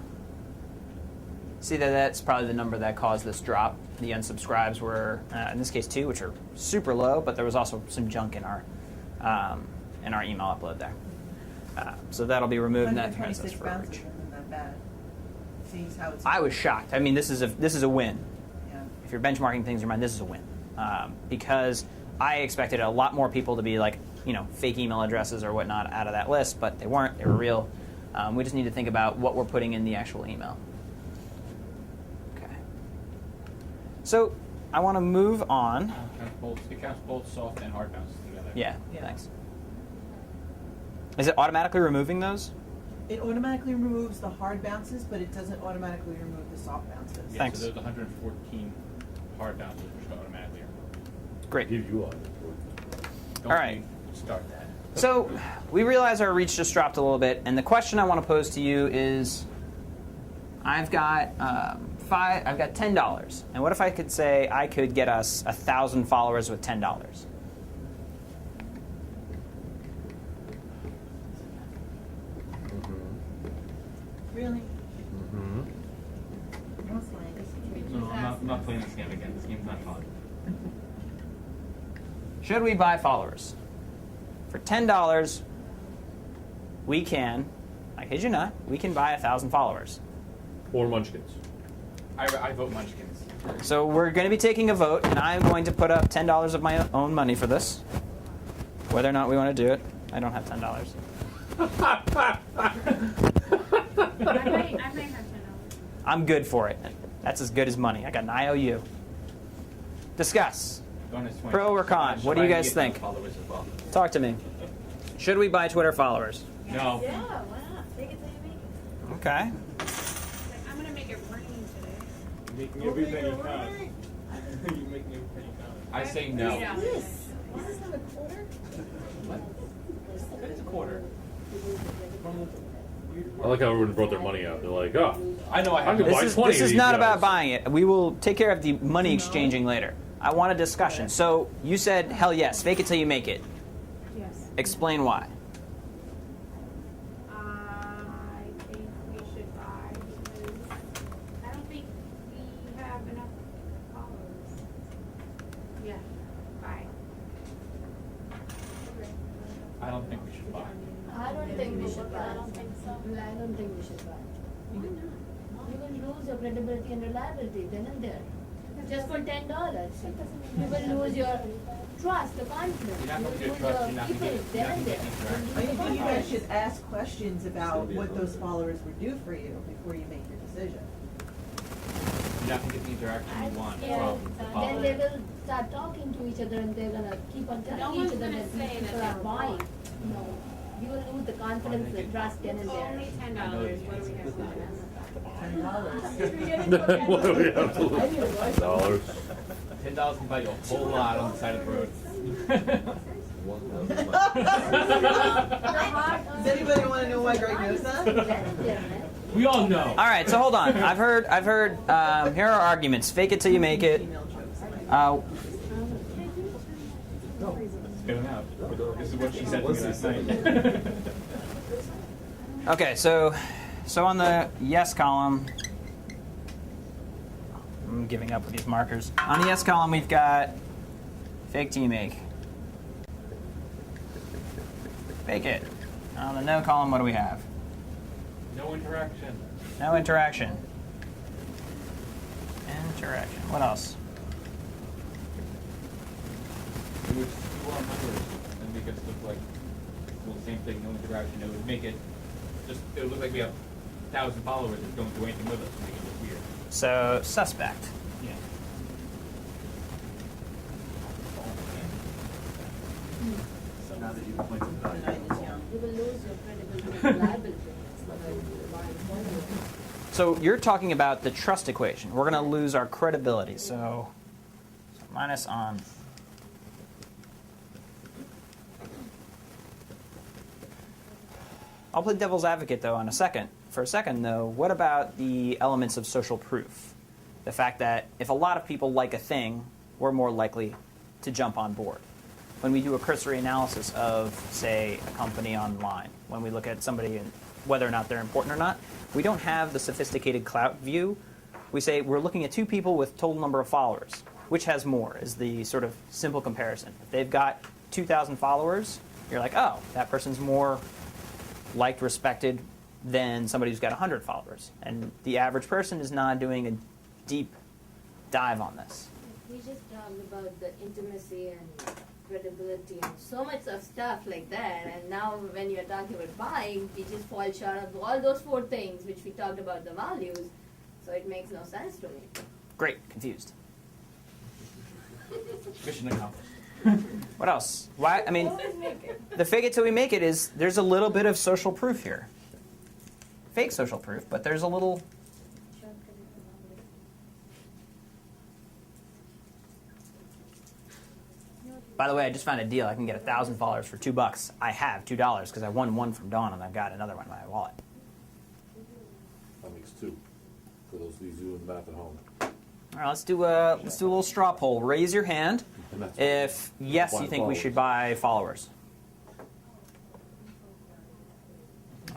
see that that's probably the number that caused this drop. The unsubscribes were, in this case, 2, which are super low, but there was also some junk in our email upload there. So that'll be removed, and that turns us 126 for bounces reach. isn't that bad. Seems how it's. I was shocked. I mean, this is a win. Yeah. If you're benchmarking things in your mind, this is a win. Because I expected a lot more people to be like, fake email addresses or whatnot out of that list, but they weren't. They were real. We just need to think about what we're putting in the actual email. Okay. So I want to move on. It counts both soft and hard bounces together. Yeah, Yeah. thanks. Is it automatically removing those? It automatically removes the hard bounces, but it doesn't automatically remove the soft bounces. Yeah, Thanks. So there's 114 hard bounces which are automatically removed. Great. Give you one. Don't All right. you start that. So we realize our reach just dropped a little bit, and the question I want to pose to you is, I've got I've got $10, and what if I could say I could get us 1,000 followers with $10? Really? Mm-hmm. No slang. No, I'm not playing this game again. This game's not fun. Should we buy followers? For $10, we can, I kid you not, we can buy 1,000 followers. Or Munchkins. I vote Munchkins. So we're going to be taking a vote, and I'm going to put up $10 of my own money for this. Whether or not we want to do it, I don't have $10. I might have $10. I'm good for it. That's as good as money. I got an IOU. Discuss. Bonus 20. Pro or con? What do you guys think? Followers as well. Talk to me. Should we buy Twitter followers? No. Yeah, why not? Take it till you make it. Okay. Like, I'm gonna make it rain today. Making everything you can. You're making everything you can. I say no. Yeah. This? Is this not a quarter? It is a quarter. I like how everyone brought their money out. They're like, oh, I know I have I could to buy This 20 is of these not guys. about buying it. We will take care of the money exchanging later. I want a discussion. So you said, hell yes, fake it till you make it. Yes. Explain why. I think we should buy because I don't think we have enough followers. Yeah, buy. I don't think we should buy. I don't think we should buy. I don't think so. I don't think we should buy. You will lose your credibility and reliability then and there. Just for $10. You will lose your trust, the confidence. You're not You going to will get lose trust. your You're not going people to get then and there. I think you guys should ask questions about what those followers would do for you before you make your decision. You're not going to get the interaction you want Yeah. from the Then they followers. will start talking to each other and they're gonna keep on No telling one's each other gonna that say these that people are they're buying. wrong. No, you will lose the confidence, the trust then and It's there. only $10. What do we have left? $10. What do we have to lose? Dollars. $10 can buy you a whole lot on the side of the road. Does anybody want to know why Greg knows that? Then and there, man. We all know. All right, so hold on. I've heard. Here are arguments. Fake it till you make it. Email jokes. Spit them out. This is what she said to me last night. Okay, so on the yes column, I'm giving up with these markers. On the yes column, we've got fake till you make. Fake it. On the no column, what do we have? No interaction. No interaction. Interaction. What else? It would skew our numbers and make us look like, well, same thing, no interaction. It would make it just, it would look like we have 1,000 followers that don't do anything with us, make it look weird. So suspect. Yeah. So now that you've pointed that The night is young. You will lose your credibility and reliability. So you're talking about the trust equation. We're going to lose our credibility. So minus on. I'll play devil's advocate though on a second. For a second though, what about the elements of social proof? The fact that if a lot of people like a thing, we're more likely to jump on board. When we do a cursory analysis of, say, a company online, when we look at somebody and whether or not they're important or not, we don't have the sophisticated clout view. We say we're looking at two people with total number of followers. Which has more is the sort of simple comparison. If they've got 2,000 followers, you're like, oh, that person's more liked, respected than somebody who's got 100 followers. And the average person is not doing a deep dive on this. We just talked about the intimacy and credibility and so much of stuff like that, and now when you're talking about buying, we just fall short of all those four things which we talked about the values, so it makes no sense to me. Great, confused. Mission accomplished. What else? Why? I mean, the fake it till we make it is there's a little bit of social proof here. Fake social proof, but there's a little. By the way, I just found a deal. I can get 1,000 followers for $2. I have $2 because I won one from Dawn and I've got another one in my wallet. That makes two. For those of you doing the math at home. All right, let's do a little straw poll. Raise your hand And that's if yes, you think we should buy followers.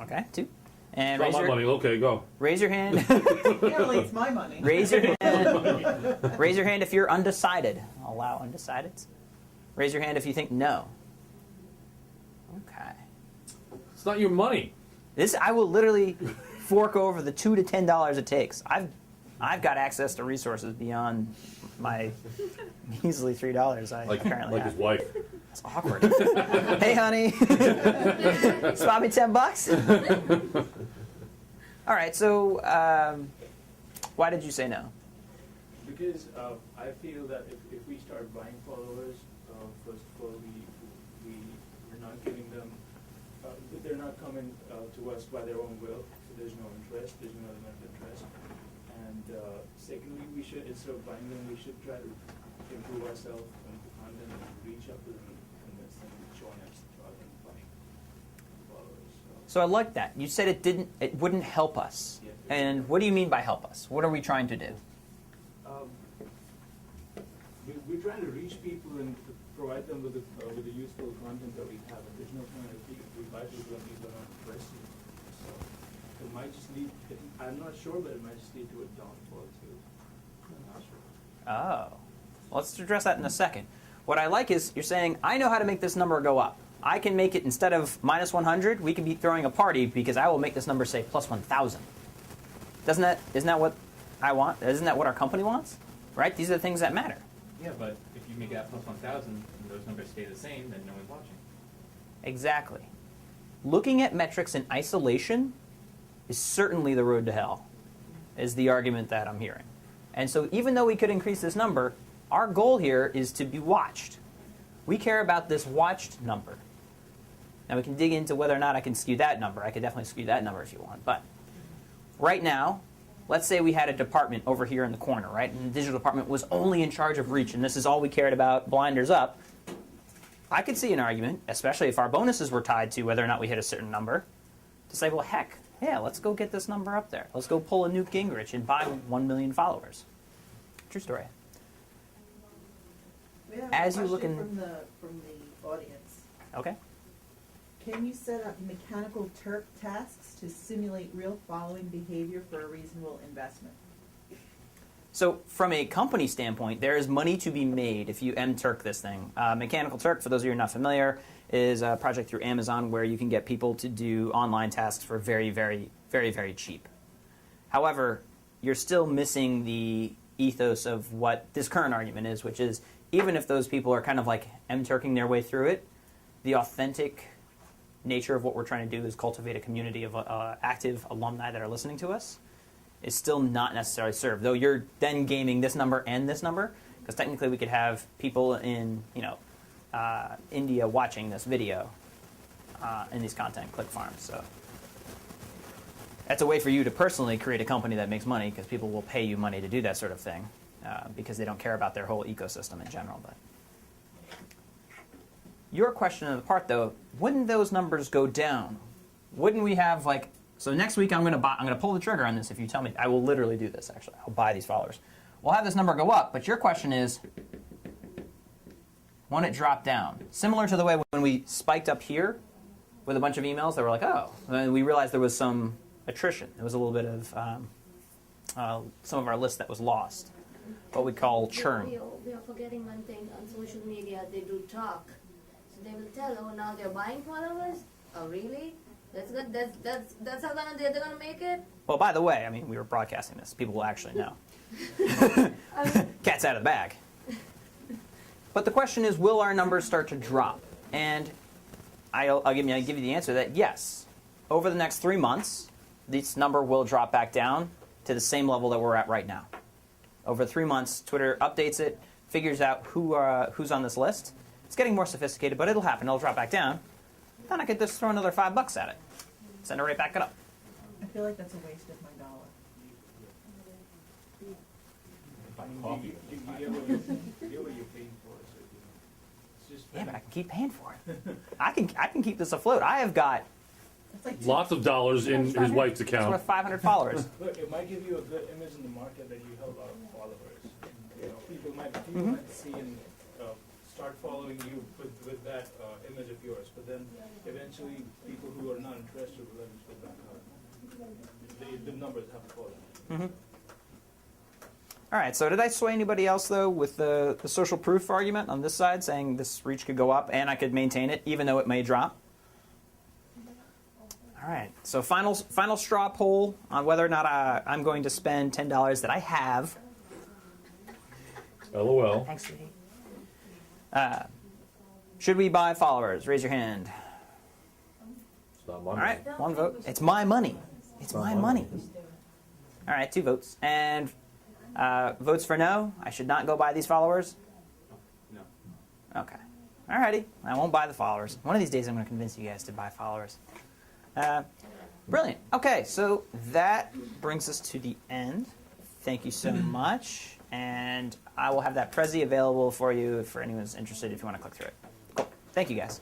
Okay, 2. And It's not my money. Okay, go. raise your hand. Apparently it's my money. Raise your hand. Raise your hand if you're undecided. I'll allow undecideds. Raise your hand if you think no. Okay. It's not your money. I will literally fork over the $2 to $10 it takes. I've got access to resources beyond my measly $3 I apparently like have. his wife. That's awkward. Hey, honey. Spot me $10? All right, so why did you say no? Because I feel that if we start buying followers, first of all, we're not giving them, they're not coming to us by their own will, so there's no interest, there's no element of interest. And secondly, we should, instead of buying them, we should try to improve ourselves and the content and reach out to them and convince them to join us rather than buying followers. So I like that. You said it wouldn't help us. Yeah. And what do you mean by help us? What are we trying to do? We're trying to reach people and to provide them with the useful content that we have. And there's no point if we buy people and people are not interested. So it might just lead. I'm not sure, but it might just lead to a downfall too. I'm not sure. Oh. Let's address that in a second. What I like is you're saying, I know how to make this number go up. I can make it, instead of minus 100, we can be throwing a party because I will make this number say plus 1,000. Isn't that what I want? Isn't that what our company wants? Right? These are the things that matter. Yeah, but if you make that plus 1,000 and those numbers stay the same, then no one's watching. Exactly. Looking at metrics in isolation is certainly the road to hell, is the argument that I'm hearing. And so even though we could increase this number, our goal here is to be watched. We care about this watched number. Now we can dig into whether or not I can skew that number. I could definitely skew that number if you want. But right now, let's say we had a department over here in the corner, right? And the digital department was only in charge of reach, and this is all we cared about, blinders up. I could see an argument, especially if our bonuses were tied to whether or not we hit a certain number, to say, well, heck, yeah, let's go get this number up there. Let's go pull a Newt Gingrich and buy 1 million followers. True story. We have As a you look question in- from the audience. Okay. Can you set up mechanical Turk tasks to simulate real following behavior for a reasonable investment? So from a company standpoint, there is money to be made if you M-Turk this thing. Mechanical Turk, for those of you who are not familiar, is a project through Amazon where you can get people to do online tasks for very, very, very, very cheap. However, you're still missing the ethos of what this current argument is, which is even if those people are kind of like M-Turking their way through it, the authentic nature of what we're trying to do is cultivate a community of active alumni that are listening to us is still not necessarily served. Though you're then gaming this number and this number, because technically we could have people in India watching this video in these content click farms. So that's a way for you to personally create a company that makes money, because people will pay you money to do that sort of thing because they don't care about their whole ecosystem in general. But your question in the part, though, wouldn't those numbers go down? Wouldn't we have so next week I'm going to pull the trigger on this if you tell me. I will literally do this, actually. I'll buy these followers. We'll have this number go up, but your question is, won't it drop down? Similar to the way when we spiked up here with a bunch of emails that were like, oh, and then we realized there was some attrition. There was a little bit of some of our list that was lost, what we call churn. We are forgetting one thing. On social media, they do talk. So they will tell, oh, now they're buying followers? Oh, really? That's good. That's how they're gonna make it? Well, by the way, I mean, we were broadcasting this. People will actually know. Cat's out of the bag. But the question is, will our numbers start to drop? And I'll give you the answer that yes. Over the next 3 months, this number will drop back down to the same level that we're at right now. Over 3 months, Twitter updates it, figures out who's on this list. It's getting more sophisticated, but it'll happen. It'll drop back down. Then I could just throw another $5 at it. Send it right back up. I feel like that's a waste of my dollar. You get what you're paying for. So, it's just Yeah, but I can keep paying for it. I can keep this afloat. I have got It's like Lots of dollars in his wife's it's account. worth 500 followers. Look, it might give you a good image in the market that you have a lot of followers. You know, people might see and start following you with that image of yours. But then eventually, people who are not interested will let go back out. The numbers have to fall down. All right, so did I sway anybody else, though, with the social proof argument on this side, saying this reach could go up and I could maintain it, even though it may drop? All right. So final straw poll on whether or not I'm going to spend $10 that I have. LOL. Thanks, sweetie. Should we buy followers? Raise your hand. It's not my All money. right, one vote. It's my money. It's my money. All right, 2 votes. And votes for no? I should not go buy these followers? No. Okay. All righty. I won't buy the followers. One of these days I'm going to convince you guys to buy followers. Brilliant. Okay, so that brings us to the end. Thank you so much. And I will have that Prezi available for you for anyone's interested if you want to click through it. Cool. Thank you, guys.